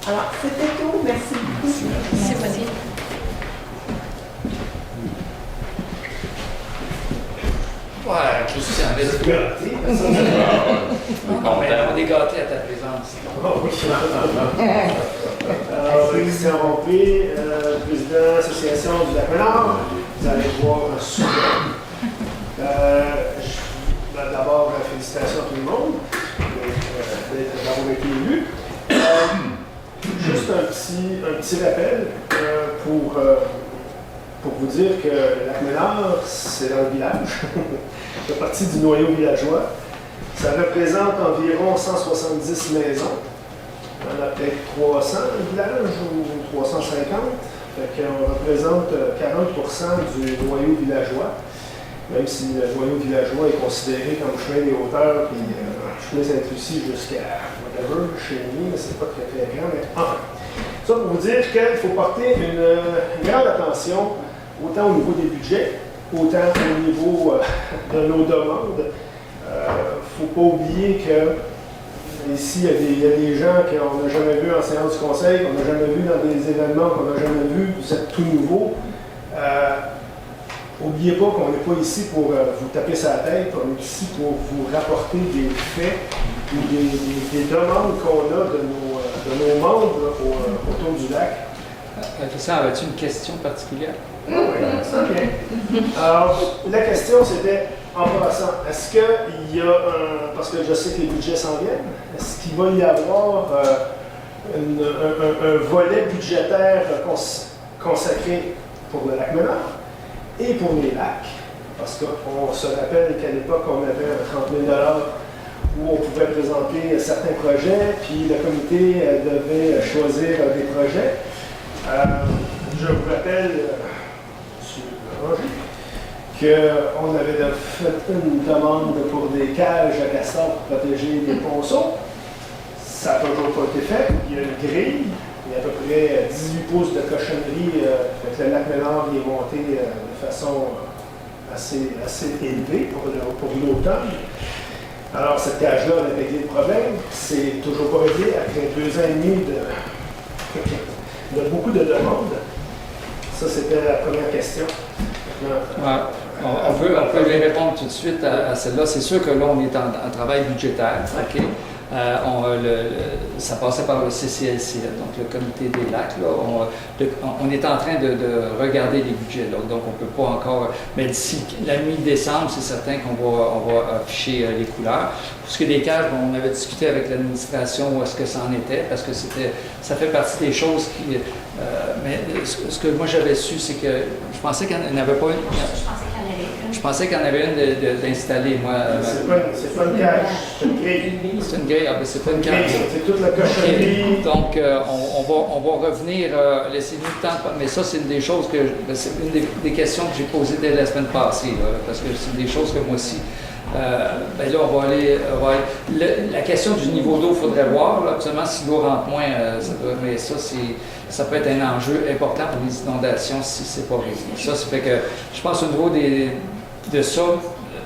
S9: Alors, c'était tout. Merci beaucoup.
S4: C'est possible.
S1: Ouais, Christian, let's go. Bon, ben, on est gâtés à ta présence.
S10: Alors, Christian Rompé, président de l'association du Lac-Ménard. Vous allez voir un sujet. D'abord, félicitations à tout le monde d'avoir été élu. Juste un petit rappel pour vous dire que le Lac-Ménard, c'est dans le village. Ça fait partie du noyau villageois. Ça représente environ 170 maisons. On a peut-être 300 villages ou 350. Fait qu'on représente 40% du noyau villageois. Même si le noyau villageois est considéré comme chemin des hauteurs, puis chemin Sainte-Lucie jusqu'à whatever, chez nous, mais c'est pas très très grand, mais enfin. Ça pour vous dire qu'il faut porter une grande attention, autant au niveau des budgets, autant au niveau de nos demandes. Il ne faut pas oublier que ici, il y a des gens qu'on n'a jamais vus en séance du conseil, qu'on n'a jamais vus dans des événements qu'on n'a jamais vus, vous êtes tout nouveau. N'oubliez pas qu'on n'est pas ici pour vous taper sur la tête, on est ici pour vous rapporter des faits ou des demandes qu'on a de nos membres autour du lac.
S1: Christian, avais-tu une question particulière?
S10: Oui, OK. Alors, la question c'était, en passant, est-ce qu'il y a parce que je sais que les budgets s'en viennent, est-ce qu'il va y avoir un volet budgétaire consacré pour le Lac-Ménard et pour les lacs? Parce qu'on se rappelle qu'à l'époque, on avait 30 000 où on pouvait présenter certains projets, puis le comité devait choisir des projets. Je vous rappelle, qu'on avait fait une demande pour des cages à castors pour protéger des ponceaux. Ça n'a toujours pas été fait. Il y a une grille. Il y a à peu près 18 pouces de cochonnerie. Le Lac-Ménard est monté de façon assez élevée pour l'automne. Alors, cette cage-là a réglé le problème. C'est toujours pas réglé après 2 ans et demi de beaucoup de demandes. Ça, c'était la première question.
S1: Ouais. On peut lui répondre tout de suite à celle-là. C'est sûr que là, on est en travail budgétaire. OK? Ça passait par le CCLC, donc le comité des lacs. Là, on est en train de regarder les budgets, là, donc on ne peut pas encore. Mais d'ici la mi-décembre, c'est certain qu'on va afficher les couleurs. Pour ce qui est des cages, on avait discuté avec l'administration où est-ce que ça en était, parce que ça fait partie des choses qui. Mais ce que moi j'avais su, c'est que je pensais qu'il n'y en avait pas une. Je pensais qu'il y en avait une d'installer, moi.
S10: C'est pas une cage, c'est une grille.
S1: C'est une grille, c'est pas une cage.
S10: C'est toute la cochonnerie.
S1: Donc, on va revenir, laissez-nous le temps. Mais ça, c'est une des choses c'est une des questions que j'ai posées dès la semaine passée, là, parce que c'est des choses que moi aussi. Ben là, on va aller. La question du niveau d'eau, il faudrait voir. Là, absolument, si l'eau rentre moins, mais ça peut être un enjeu important pour les inondations si c'est pas réglé. Ça fait que je pense au niveau de ça,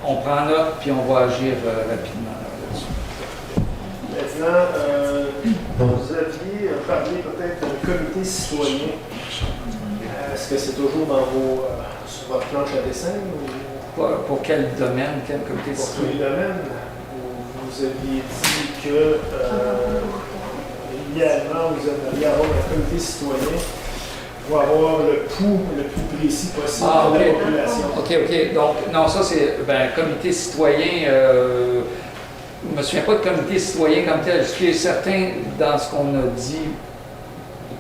S1: on prend note puis on va agir rapidement là-dessus.
S10: Maintenant, vous aviez parlé peut-être d'un comité citoyen. Est-ce que c'est toujours sur votre planche à dessin?
S1: Pour quel domaine, quel comité
S10: Pour tous
S1: citoyen?
S10: les domaines. Vous aviez dit que idéalement, vous aimeriez avoir un comité citoyen pour avoir le pouls le plus précis possible de la population.
S1: OK. Donc, non, ça, c'est comité citoyen. Je ne me souviens pas de comité citoyen comme tel. Je suis certain dans ce qu'on a dit,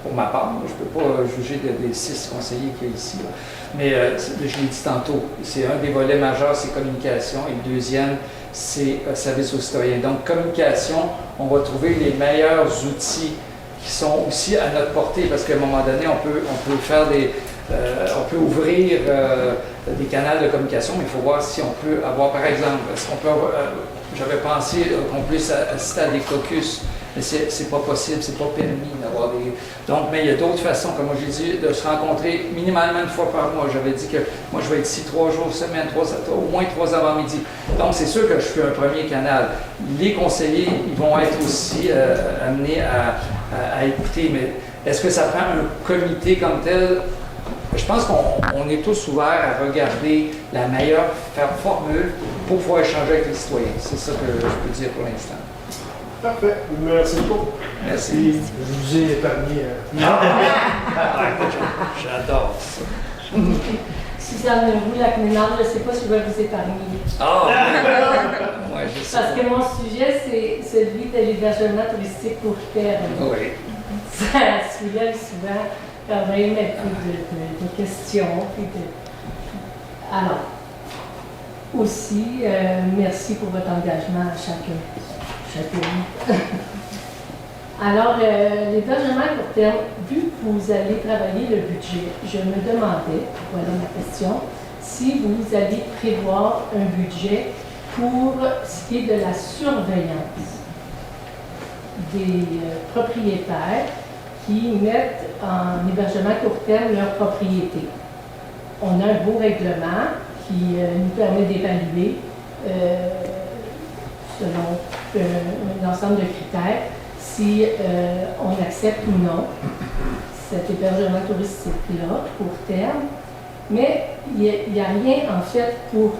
S1: pour ma part, je ne peux pas juger des 6 conseillers qu'il y a ici. Là. Mais je l'ai dit tantôt, c'est un des volets majeurs, c'est communication. Et le deuxième, c'est service aux citoyens. Donc, communication, on va trouver les meilleurs outils qui sont aussi à notre portée, parce qu'à un moment donné, on peut faire on peut ouvrir des canaux de communication, mais il faut voir si on peut avoir, par exemple, j'avais pensé qu'on puisse assister à des caucus, mais c'est pas possible, c'est pas permis d'avoir des. Donc, mais il y a d'autres façons, comme j'ai dit, de se rencontrer minimalement une fois par mois. J'avais dit que moi, je vais être ici 3 jours semaine, au moins 3 avant-midi. Donc, c'est sûr que je suis un premier canal. Les conseillers, ils vont être aussi amenés à écouter, mais est-ce que ça prend un comité comme tel? Je pense qu'on est tous ouverts à regarder la meilleure formule pour pouvoir échanger avec les citoyens. C'est ça que je peux dire pour l'instant.
S10: Parfait. Merci beaucoup.
S1: Merci.
S10: Je vous ai épargné.
S1: J'adore ça.
S11: Suzanne Leroux, Lac Ménard, je ne sais pas si je vais vous épargner.
S1: Ouais, je sais.
S11: Parce que mon sujet, c'est celui de l'hébergement touristique court terme.
S1: Oui.
S11: Ça soulève souvent quand même de questions. Alors, aussi, merci pour votre engagement à chacun. Alors, l'hébergement à court terme, vu que vous allez travailler le budget, je me demandais, voilà ma question, si vous allez prévoir un budget pour ce qui est de la surveillance des propriétaires qui mettent en hébergement à court terme leur propriété. On a un beau règlement qui nous permet d'évaluer selon un ensemble de critères si on accepte ou non cet hébergement touristique-là, court terme, mais il n'y a rien en fait pour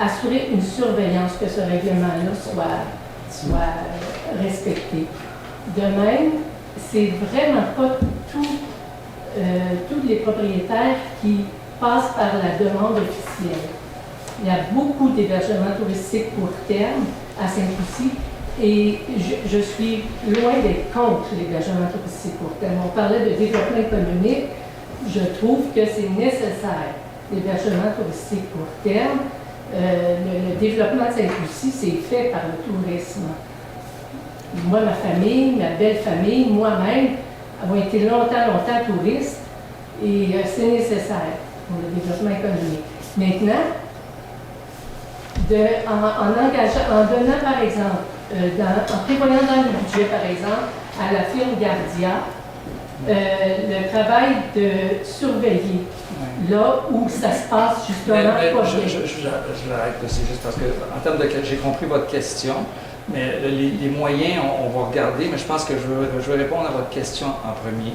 S11: assurer une surveillance que ce règlement-là soit respecté. De même, c'est vraiment pas tous les propriétaires qui passent par la demande officielle. Il y a beaucoup d'hébergements touristiques court terme à Sainte-Lucie et je suis loin d'être contre l'hébergement touristique court terme. On parlait de développement économique. Je trouve que c'est nécessaire, l'hébergement touristique court terme. Le développement de Sainte-Lucie, c'est fait par le tourisme. Moi, ma famille, ma belle famille, moi-même, avons été longtemps touristes et c'est nécessaire pour le développement économique. Maintenant, en donnant par exemple, en prévoyant dans le budget par exemple, à la firme Gardia, le travail de surveiller là où ça se passe justement pas bien.
S1: Je l'arrête, c'est juste parce que en termes de j'ai compris votre question, mais les moyens, on va regarder, mais je pense que je veux répondre à votre question en premier,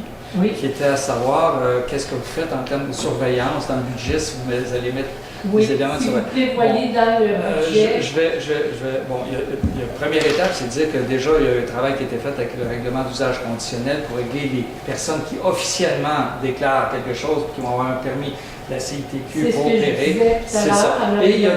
S1: qui était à savoir qu'est-ce que vous faites en termes de surveillance dans le budget, si vous allez mettre
S11: Oui,
S1: les éléments de
S11: si vous
S1: surveillance.
S11: prévoyez dans le budget.
S1: Bon, la première étape, c'est de dire que déjà, il y a eu un travail qui a été fait avec le règlement d'usage conditionnel pour régler les personnes qui officiellement déclarent quelque chose, qui vont avoir un permis de la CITQ pour opérer. C'est ça. Et il y a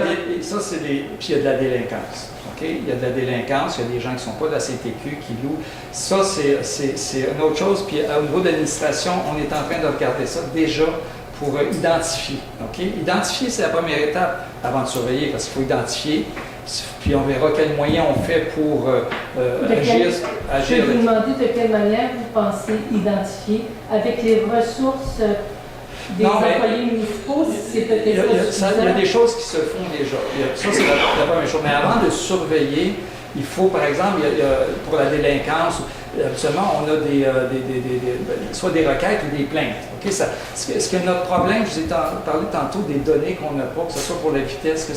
S1: puis il y a de la délinquance. Il y a de la délinquance, il y a des gens qui ne sont pas de la CTQ, qui louent. Ça, c'est une autre chose. Puis au niveau de l'administration, on est en train de regarder ça déjà pour identifier. Identifier, c'est la première étape avant de surveiller, parce qu'il faut identifier. Puis on verra quels moyens on fait pour agir.
S11: Je vais vous demander de quelle manière vous pensez identifier avec les ressources des employés municipaux, c'est peut-être
S1: il y a des choses qui se font déjà. Ça, c'est la première chose. Mais avant de surveiller, il faut, par exemple, pour la délinquance, habituellement, on a soit des requêtes ou des plaintes. Ce que notre problème, je vous ai parlé tantôt des données qu'on n'a pas, que ce soit pour la vitesse,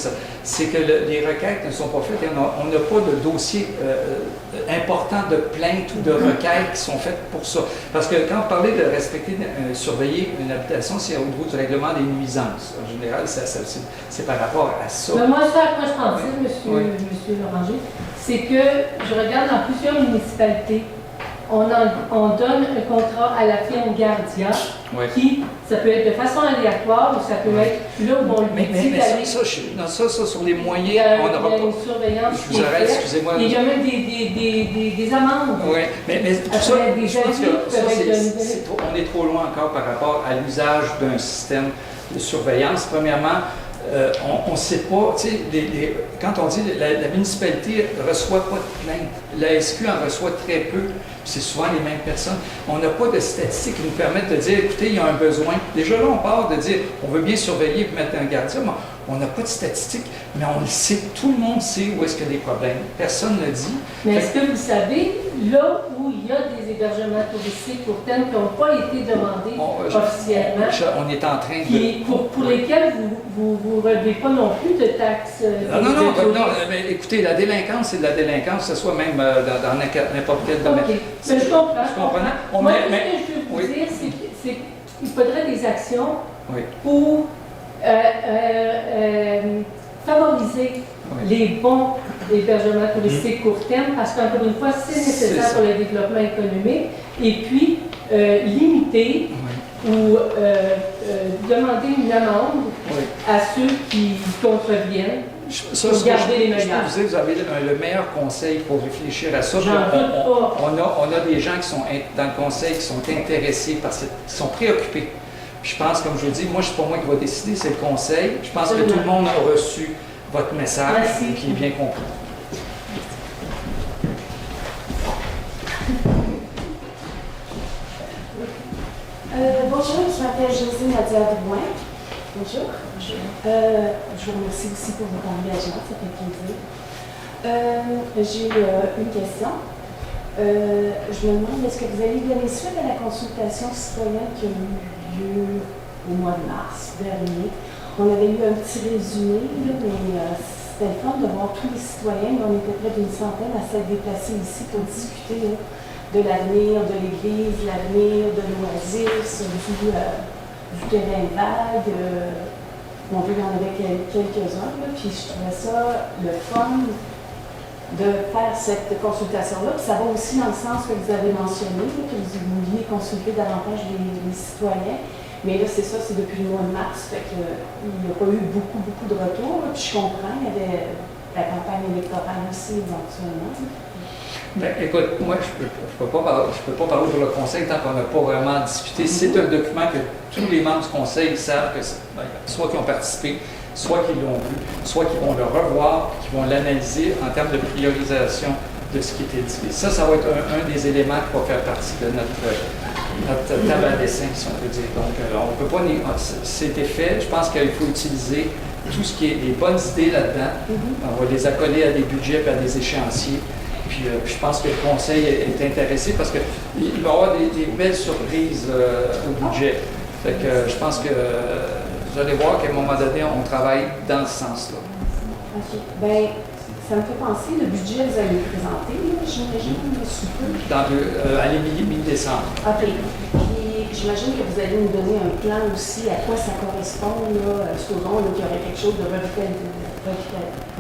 S1: c'est que les requêtes ne sont pas faites et on n'a pas de dossier important de plaintes ou de requêtes qui sont faites pour ça. Parce que quand vous parlez de respecter, surveiller une habitation, c'est au niveau du règlement des nuisances. En général, c'est par rapport à ça.
S11: Mais moi, ce à quoi je pensais, monsieur Loranger, c'est que je regarde dans plusieurs municipalités, on donne un contrat à la firme Gardia, qui, ça peut être de façon aléatoire ou ça peut être là où on lui dit d'aller.
S1: Ça, sur les moyens, on n'aura pas.
S11: Une surveillance.
S1: Je vous arrête, excusez-moi.
S11: Il y a même des amendes.
S1: Oui, mais tout ça,
S11: des
S1: je pense
S11: que
S1: on est trop loin encore par rapport à l'usage d'un système de surveillance. Premièrement, on ne sait pas, tu sais, quand on dit la municipalité ne reçoit pas de plainte, la SQ en reçoit très peu, c'est souvent les mêmes personnes. On n'a pas de statistiques qui nous permettent de dire, écoutez, il y a un besoin. Déjà là, on part de dire, on veut bien surveiller et mettre un gardien, mais on n'a pas de statistiques, mais on le sait, tout le monde sait où est-ce qu'il y a des problèmes. Personne ne le dit.
S11: Mais est-ce que vous savez, là où il y a des hébergements touristiques pour thèmes qui n'ont pas été demandés officiellement,
S1: on est en train de...
S11: pour lesquels vous ne relevez pas non plus de taxes?
S1: Non, mais écoutez, la délinquance, c'est de la délinquance, que ce soit même dans n'importe quel domaine.
S11: OK, mais je comprends. Moi, ce que je veux vous dire, c'est qu'il faudrait des actions pour favoriser les bons hébergements touristiques court terme, parce qu'encore une fois, c'est nécessaire pour le développement économique, et puis limiter ou demander une amende à ceux qui contreviennent. Pour garder les meilleurs.
S1: Vous avez le meilleur conseil pour réfléchir à ça. On a des gens qui sont dans le conseil qui sont intéressés, qui sont préoccupés. Puis je pense, comme je vous dis, moi, c'est pas moi qui va décider, c'est le conseil. Je pense que tout le monde a reçu votre message et qui est bien compris.
S12: Bonjour, je m'appelle Josée Nadia Drouin. Bonjour. Je vous remercie aussi pour votre engagement, ça fait plaisir. J'ai une question. Je me demande, est-ce que vous allez donner suite à la consultation citoyenne qui a eu lieu au mois de mars dernier? On avait eu un petit résumé, mais c'était le fun de voir tous les citoyens. On était près d'une centaine à s'être déplacés ici pour discuter de l'avenir de l'Église, l'avenir de l'Oasis, du terrain vague. On il y en avait quelques-uns, puis je trouvais ça le fun de faire cette consultation-là. Puis ça va aussi dans le sens que vous avez mentionné, que vous vouliez consulter davantage les citoyens. Mais là, c'est ça, c'est depuis le mois de mars, fait qu'il n'y a pas eu beaucoup de retours. Puis je comprends, il y avait la campagne électorale aussi éventuellement.
S1: Bien, écoute, moi, je peux pas parler pour le conseil tant qu'on n'a pas vraiment discuté. C'est un document que tous les membres du conseil savent que soit qu'ils ont participé, soit qu'ils l'ont vu, soit qu'ils vont le revoir, qu'ils vont l'analyser en termes de priorisation de ce qui était dit. Ça va être un des éléments qui va faire partie de notre table à dessin, si on peut dire. Donc, on ne peut pas... C'était fait. Je pense qu'il faut utiliser tout ce qui est les bonnes idées là-dedans. On va les accoler à des budgets et à des échéanciers. Puis je pense que le conseil est intéressé parce qu'il va y avoir des belles surprises au budget. Fait que je pense que vous allez voir qu'à un moment donné, on travaille dans ce sens-là.
S12: OK. Bien, ça me fait penser, le budget, vous allez le présenter, j'imagine, sous peu.
S1: À mi-décembre.
S12: OK. Puis j'imagine que vous allez nous donner un plan aussi à quoi ça correspond, là, souvent, là, qu'il y aurait quelque chose de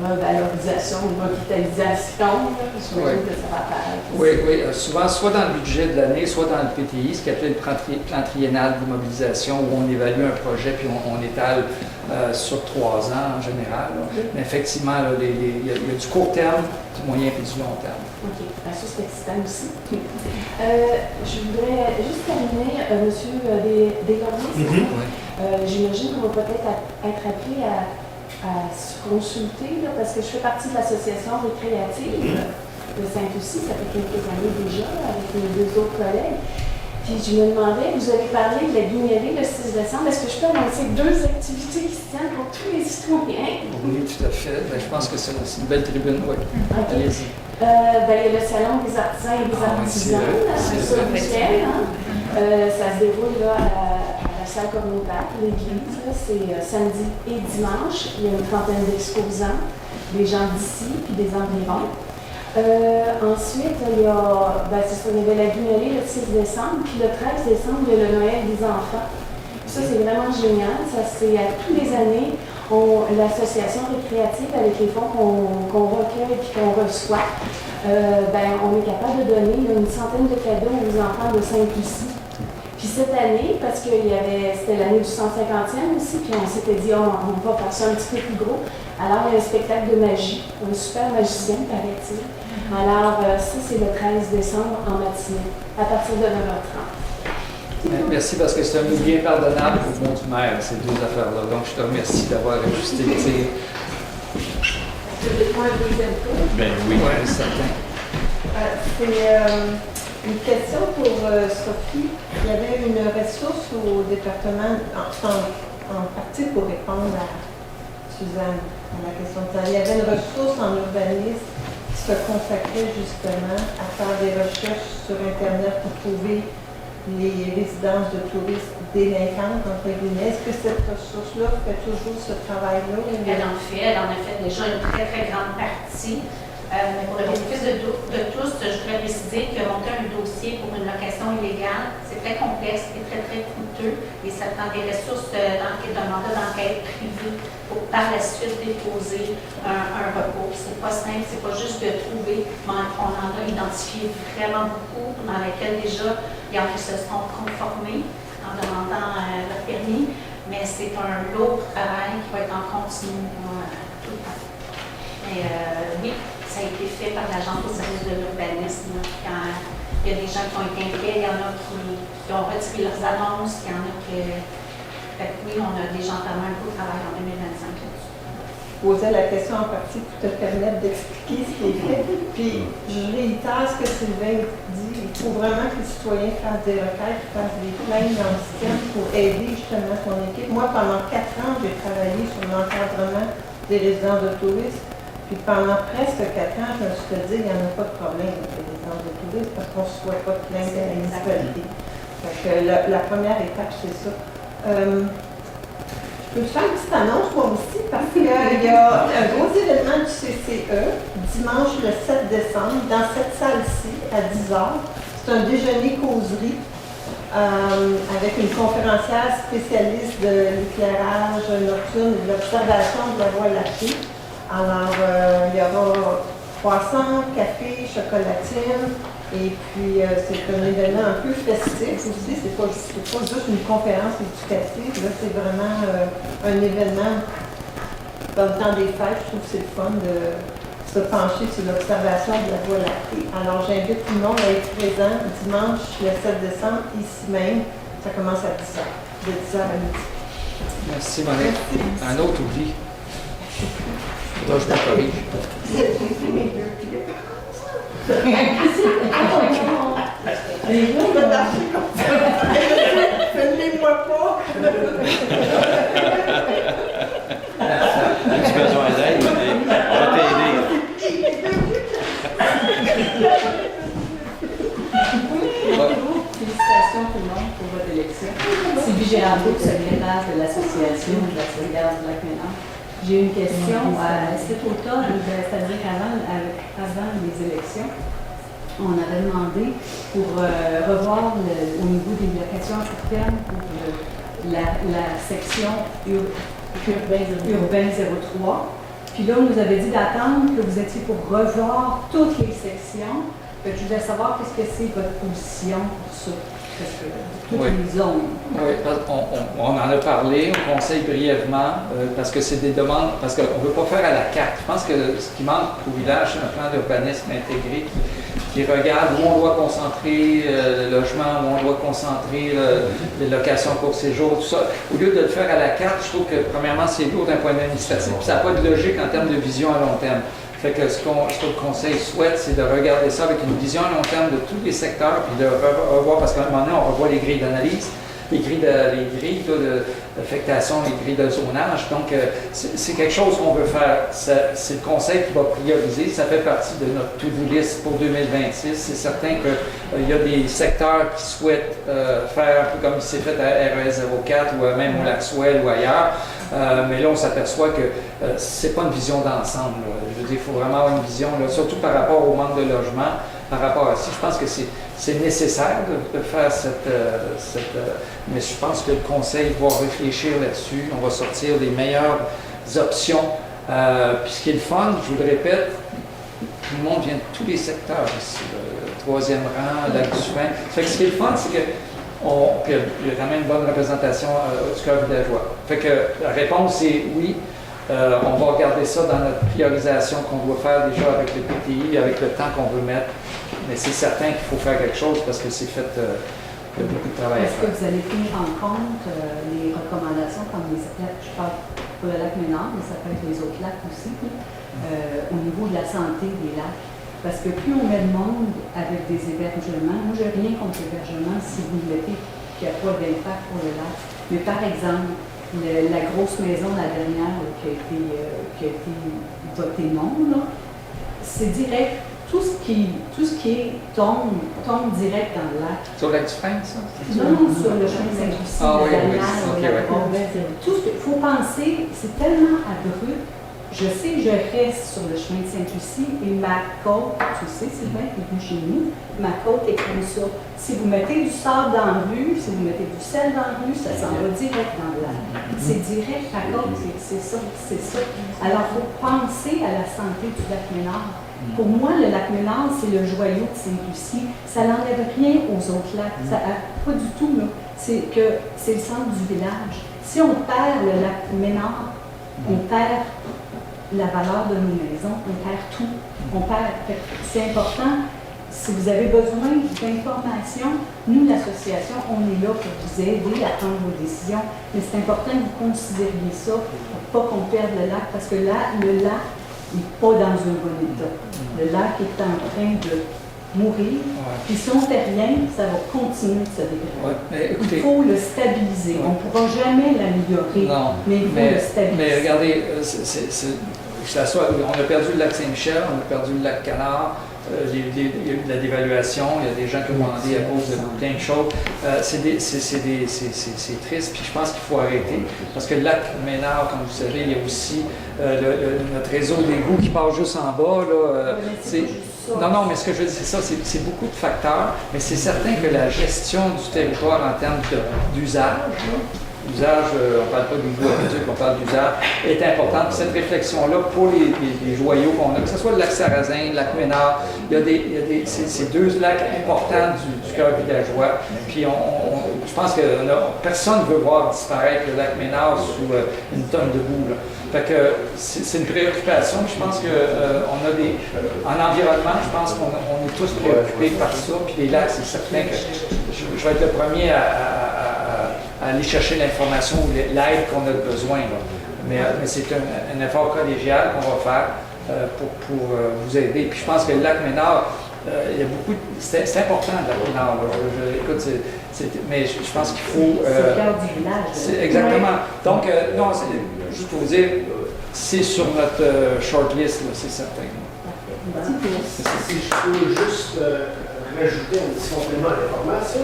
S12: revalorisation, de revitalisation, là, j'imagine que ça va apparaître.
S1: Oui, souvent, soit dans le budget de l'année, soit dans le PTI, ce qu'on appelle le plan triennal d'immobilisation, où on évalue un projet puis on étale sur 3 ans en général. Mais effectivement, là, il y a du court terme, du moyen et du long terme.
S12: OK. Ben, ça, c'est excitant aussi. Je voudrais juste terminer, M. Deslauriers. J'imagine qu'on va peut-être être appelé à se consulter, là, parce que je fais partie de l'association récréative de Sainte-Lucie, ça fait quelques années déjà, avec mes 2 autres collègues. Puis je me demandais, vous avez parlé de la guignolée le 6 décembre, est-ce que je peux annoncer 2 activités qui se tiennent pour tous les citoyens?
S1: Oui, tout à fait. Ben, je pense que c'est une belle tribune, oui.
S12: Okay.
S1: Allez-y.
S12: Ben, il y a le salon des artisans et des artisanes, sur le week-end. Ça se déroule là, à la salle communautaire, l'église. C'est samedi et dimanche. Il y a une trentaine d'exposants, des gens d'ici puis des environs. Ensuite, il y a, il y avait la guignolée le 6 décembre, puis le 13 décembre, il y a le Noël des enfants. Ça, c'est vraiment génial. Ça, c'est à tous les années. L'association récréative, avec les fonds qu'on recueille et qu'on reçoit, on est capable de donner une centaine de cadeaux aux enfants de Sainte-Lucie. Puis cette année, parce que c'était l'année du 150e aussi, puis on s'était dit, on va faire ça un petit peu plus gros. Alors, il y a un spectacle de magie, un super magicien, paraît-il. Alors, ça, c'est le 13 décembre en matinée, à partir de 9h30.
S1: Merci, parce que c'est un oubli impardonnable pour le monde du maire, ces 2 affaires-là. Donc, je te remercie d'avoir ajusté le tir.
S9: Peut-être un deuxième tour.
S3: Ben oui.
S1: Oui, certain.
S9: C'est une question pour Sophie. Il y avait une ressource au département, en partie pour répondre à Suzanne, à la question de ça. Il y avait une ressource en urbanisme qui se consacrait justement à faire des recherches sur Internet pour trouver les résidences de touristes délinquantes, entre guillemets. Est-ce que cette ressource-là fait toujours ce travail-là?
S8: Elle en a fait déjà une très, très grande partie. Mais pour le bénéfice de tous, je voudrais préciser que monter un dossier pour une location illégale, c'est très complexe et très, très coûteux. Et ça prend des ressources d'un mandat d'enquête privé pour par la suite déposer un recours. C'est pas simple, c'est pas juste de trouver. On en a identifié vraiment beaucoup, dans lesquels déjà il y en a qui se sont conformés en demandant leur permis. Mais c'est un lourd travail qui va être en continu tout le temps. Mais oui, ça a été fait par l'Agence au service de l'urbanisme. Il y a des gens qui ont été inquiets, il y en a qui ont retiré leurs annonces, il y en a qui... oui, on a déjà entamé un beau travail en 2025.
S9: Je posais la question en partie pour te permettre d'expliquer ce qui est fait. Puis, je réitère ce que Sylvain dit. Il faut vraiment que les citoyens fassent des requêtes, fassent des plaintes dans le système pour aider justement son équipe. Moi, pendant 4 ans, j'ai travaillé sur l'encadrement des résidences de touristes. Puis pendant presque 4 ans, je me suis dit, il n'y en a pas de problème avec les résidences de touristes parce qu'on ne se souhaite pas de plainte à la municipalité. Donc, la première étape, c'est ça. Je peux te faire une petite annonce, moi aussi, parce qu'il y a un gros événement du CCE, dimanche le 7 décembre, dans cette salle-ci, à 10h. C'est un déjeuner-causerie avec une conférencière spécialiste de l'éclairage nocturne et de l'observation de la Voie lactée. Alors, il y aura croissant, café, chocolatine, et puis c'est un événement un peu festif aussi. C'est pas juste une conférence éducative, là, c'est vraiment un événement dans le temps des fêtes. Je trouve que c'est le fun de se pencher sur l'observation de la Voie lactée. Alors, j'invite tout le monde à être présent dimanche le 7 décembre, ici même. Ça commence à 10h, de 10h à midi.
S1: Merci, Monique. Un autre oubli. Toi, je te corrige.
S9: Fais-les-moi pas!
S3: As-tu besoin d'aide? On va t'aider.
S13: Félicitations tout le monde pour votre élection. Sylvie Gérardeau, secrétaire de l'association de la sauvegarde du Lac-Ménard. J'ai une question. Cet automne, c'est-à-dire avant les élections, on avait demandé pour revoir au niveau des locations à court terme pour la section urbaine 03. Puis là, on nous avait dit d'attendre que vous étiez pour revoir toutes les sections. Fait que je voulais savoir qu'est-ce que c'est votre position pour ça. Parce que toutes les zones.
S1: Oui, on en a parlé au conseil brièvement, parce que c'est des demandes, parce qu'on ne veut pas faire à la carte. Je pense que ce qui manque au village, c'est un plan d'urbanisme intégré qui regarde où on doit concentrer le logement, où on doit concentrer les locations pour séjour, tout ça. Au lieu de le faire à la carte, je trouve que premièrement, c'est lourd d'un point de vue administratif, puis ça n'a pas de logique en termes de vision à long terme. Fait que ce que le Conseil souhaite, c'est de regarder ça avec une vision à long terme de tous les secteurs, puis de revoir, parce qu'à un moment donné, on revoit les grilles d'analyse, les grilles d'affectation, les grilles de zonage. Donc, c'est quelque chose qu'on veut faire. C'est le Conseil qui va prioriser. Ça fait partie de notre to-do list pour 2026. C'est certain qu'il y a des secteurs qui souhaitent faire un peu comme il s'est fait à RES 04 ou même au Lac-Swell ou ailleurs. Mais là, on s'aperçoit que c'est pas une vision d'ensemble. Je veux dire, il faut vraiment avoir une vision, là, surtout par rapport au manque de logement, par rapport à ça. Je pense que c'est nécessaire de faire mais je pense que le Conseil va réfléchir là-dessus. On va sortir les meilleures options. Puis ce qui est le fun, je vous le répète, tout le monde vient de tous les secteurs ici. Le troisième rang, Lac-du-Fin. Fait que ce qui est le fun, c'est que il y a quand même une bonne représentation du cœur villageois. Fait que la réponse est oui. On va regarder ça dans notre priorisation qu'on doit faire déjà avec le PTI, avec le temps qu'on veut mettre. Mais c'est certain qu'il faut faire quelque chose parce que c'est fait, il y a beaucoup de travail à
S13: Est-ce
S1: faire.
S13: que vous allez tenir en compte les recommandations comme les lacs, je parle pour le lac Ménard, mais ça peut être les autres lacs aussi, au niveau de la santé des lacs? Parce que plus on met de monde avec des hébergements, moi je n'ai rien contre l'hébergement si vous le mettez qu'il n'y a pas d'impact pour le lac. Mais par exemple, la grosse maison, la dernière qui a été votée non, c'est direct. Tout ce qui tombe direct dans le lac.
S1: Sur le lac du Frein, ça?
S13: Non, sur le chemin de Saint-Lucie,
S1: la
S13: dernière, tout ce qu'il faut penser, c'est tellement abrupt. Je sais que je reste sur le chemin de Sainte-Lucie et ma côte, tu sais, Sylvain, qui est venu chez nous, ma côte est comme ça. Si vous mettez du sable dans la rue, si vous mettez du sel dans la rue, ça s'en va direct dans le lac. C'est direct, la côte, c'est ça. Alors, il faut penser à la santé du lac Ménard. Pour moi, le lac Ménard, c'est le joyau de Sainte-Lucie. Ça n'enlève rien aux autres lacs. Pas du tout, là. C'est que c'est le centre du village. Si on perd le lac Ménard, on perd la valeur de nos maisons, on perd tout. C'est important. Si vous avez besoin d'informations, nous, l'association, on est là pour vous aider à prendre vos décisions. Mais c'est important que vous considériez ça pour pas qu'on perde le lac, parce que là, le lac n'est pas dans un bon état. Le lac est en train de mourir. Puis si on ne fait rien, ça va continuer de se dégrader. Il faut le stabiliser. On ne pourra jamais l'améliorer, mais il faut le stabiliser.
S1: Mais regardez, on a perdu le lac Saint-Michel, on a perdu le lac Canard. Il y a eu de la dévaluation, il y a des gens qui ont demandé à cause de plein de choses. C'est triste, puis je pense qu'il faut arrêter. Parce que le lac Ménard, comme vous savez, il y a aussi notre réseau d'égouts qui part juste en bas. Non, mais ce que je veux dire, c'est ça, c'est beaucoup de facteurs, mais c'est certain que la gestion du territoire en termes d'usage, on ne parle pas d'égouts aqueducs, on parle d'usage, est importante. Puis cette réflexion-là, pour les joyaux qu'on a, que ce soit le lac Sarrazin, le lac Ménard, c'est deux lacs importants du cœur villageois. Puis je pense que personne ne veut voir disparaître le lac Ménard sous une tonne de boue. Là. Fait que c'est une préoccupation. Je pense qu'on a en environnement, je pense qu'on est tous préoccupés par ça. Puis les lacs, c'est certain que je vais être le premier à aller chercher l'information ou l'aide qu'on a besoin. Là. Mais c'est un effort collégial qu'on va faire pour vous aider. Puis je pense que le lac Ménard, il y a beaucoup. C'est important, le lac Ménard. Écoute, mais je pense qu'il faut.
S13: C'est le cœur du village.
S1: Exactement. Donc, non, juste pour vous dire, c'est sur notre shortlist, c'est certain.
S10: Si je peux juste rajouter un petit complément à l'information,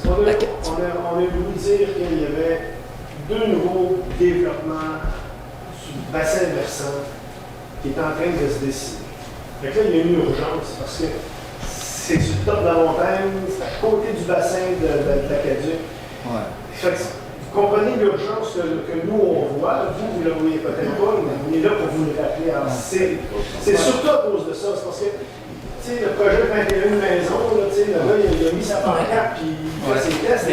S10: on a voulu dire qu'il y avait 2 nouveaux développements du bassin versant qui est en train de se décider. Fait que là, il y a une urgence parce que c'est sur le top de la montagne, c'est à côté du bassin de l'Aqueduc.
S1: Ouais.
S10: Fait que vous comprenez l'urgence que nous, on voit. Vous ne le voyez peut-être pas, mais on est là pour vous le rappeler. C'est surtout à cause de ça. C'est parce que le projet 21 maisons, là, le gars, il a mis sa pancarte puis il fait ses tests.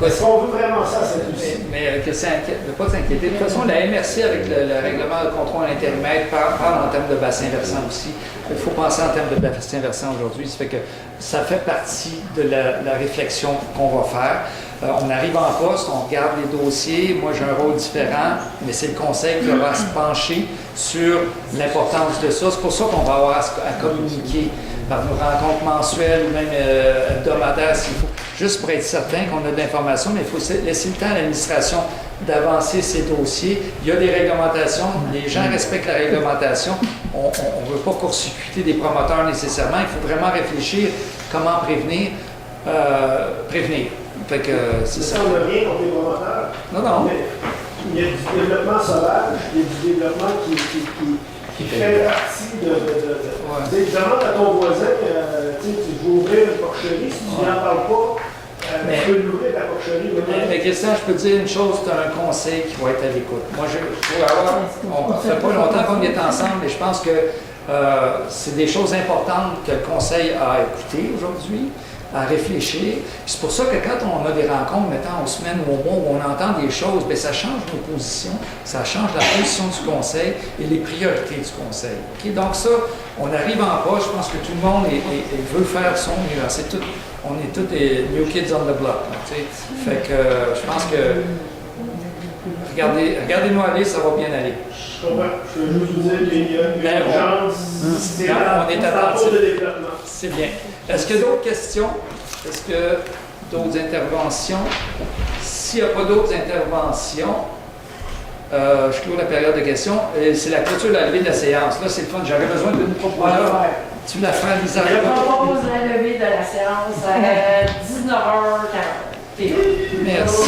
S10: Est-ce qu'on veut vraiment ça, cette aussi?
S1: Mais que ça inquiète, ne pas s'inquiéter. De toute façon, la MRC, avec le règlement de contrôle à l'intérimètre, parle en termes de bassin versant aussi. Il faut penser en termes de bassin versant aujourd'hui. Ça fait que ça fait partie de la réflexion qu'on va faire. On arrive en poste, on regarde les dossiers. Moi, j'ai un rôle différent, mais c'est le conseil qui va se pencher sur l'importance de ça. C'est pour ça qu'on va avoir à communiquer par nos rencontres mensuelles ou même hebdomadaires s'il faut, juste pour être certain qu'on a de l'information, mais il faut laisser le temps à l'administration d'avancer ces dossiers. Il y a des réglementations, les gens respectent la réglementation. On ne veut pas court-circuiter des promoteurs nécessairement. Il faut vraiment réfléchir comment prévenir. Fait que c'est ça.
S10: On n'a rien contre les promoteurs.
S1: Non.
S10: Mais il y a du développement sauvage, il y a du développement qui fait partie de. Tu demandes à ton voisin, tu veux ouvrir une porcherie, si tu n'en parles pas, tu peux l'ouvrir ta porcherie.
S1: Mais Christian, je peux te dire une chose, c'est un conseil qui va être à l'écoute. Moi, on ne fait pas longtemps qu'on est ensemble, mais je pense que c'est des choses importantes que le conseil a écoutées aujourd'hui, à réfléchir. C'est pour ça que quand on a des rencontres, mettons, en semaine ou au mois, où on entend des choses, bien, ça change nos positions, ça change la position du conseil et les priorités du conseil. Okay? Donc ça, on arrive en poche, je pense que tout le monde veut faire son mieux. On est tous des new kids on the block. Là, fait que je pense que regardez-nous aller, ça va bien aller.
S10: Je comprends. Je veux juste vous dire qu'il y a une urgence.
S1: On est attentif.
S10: de développement.
S1: C'est bien. Est-ce qu'il y a d'autres questions? Est-ce que d'autres interventions? S'il n'y a pas d'autres interventions, je clôt la période de questions. C'est la clôture de la levée de la séance. Là, c'est le fun. J'avais besoin d'une proposition. Tu la feras, Lisa.
S7: Je propose la levée de la séance à 19h40.
S1: Merci.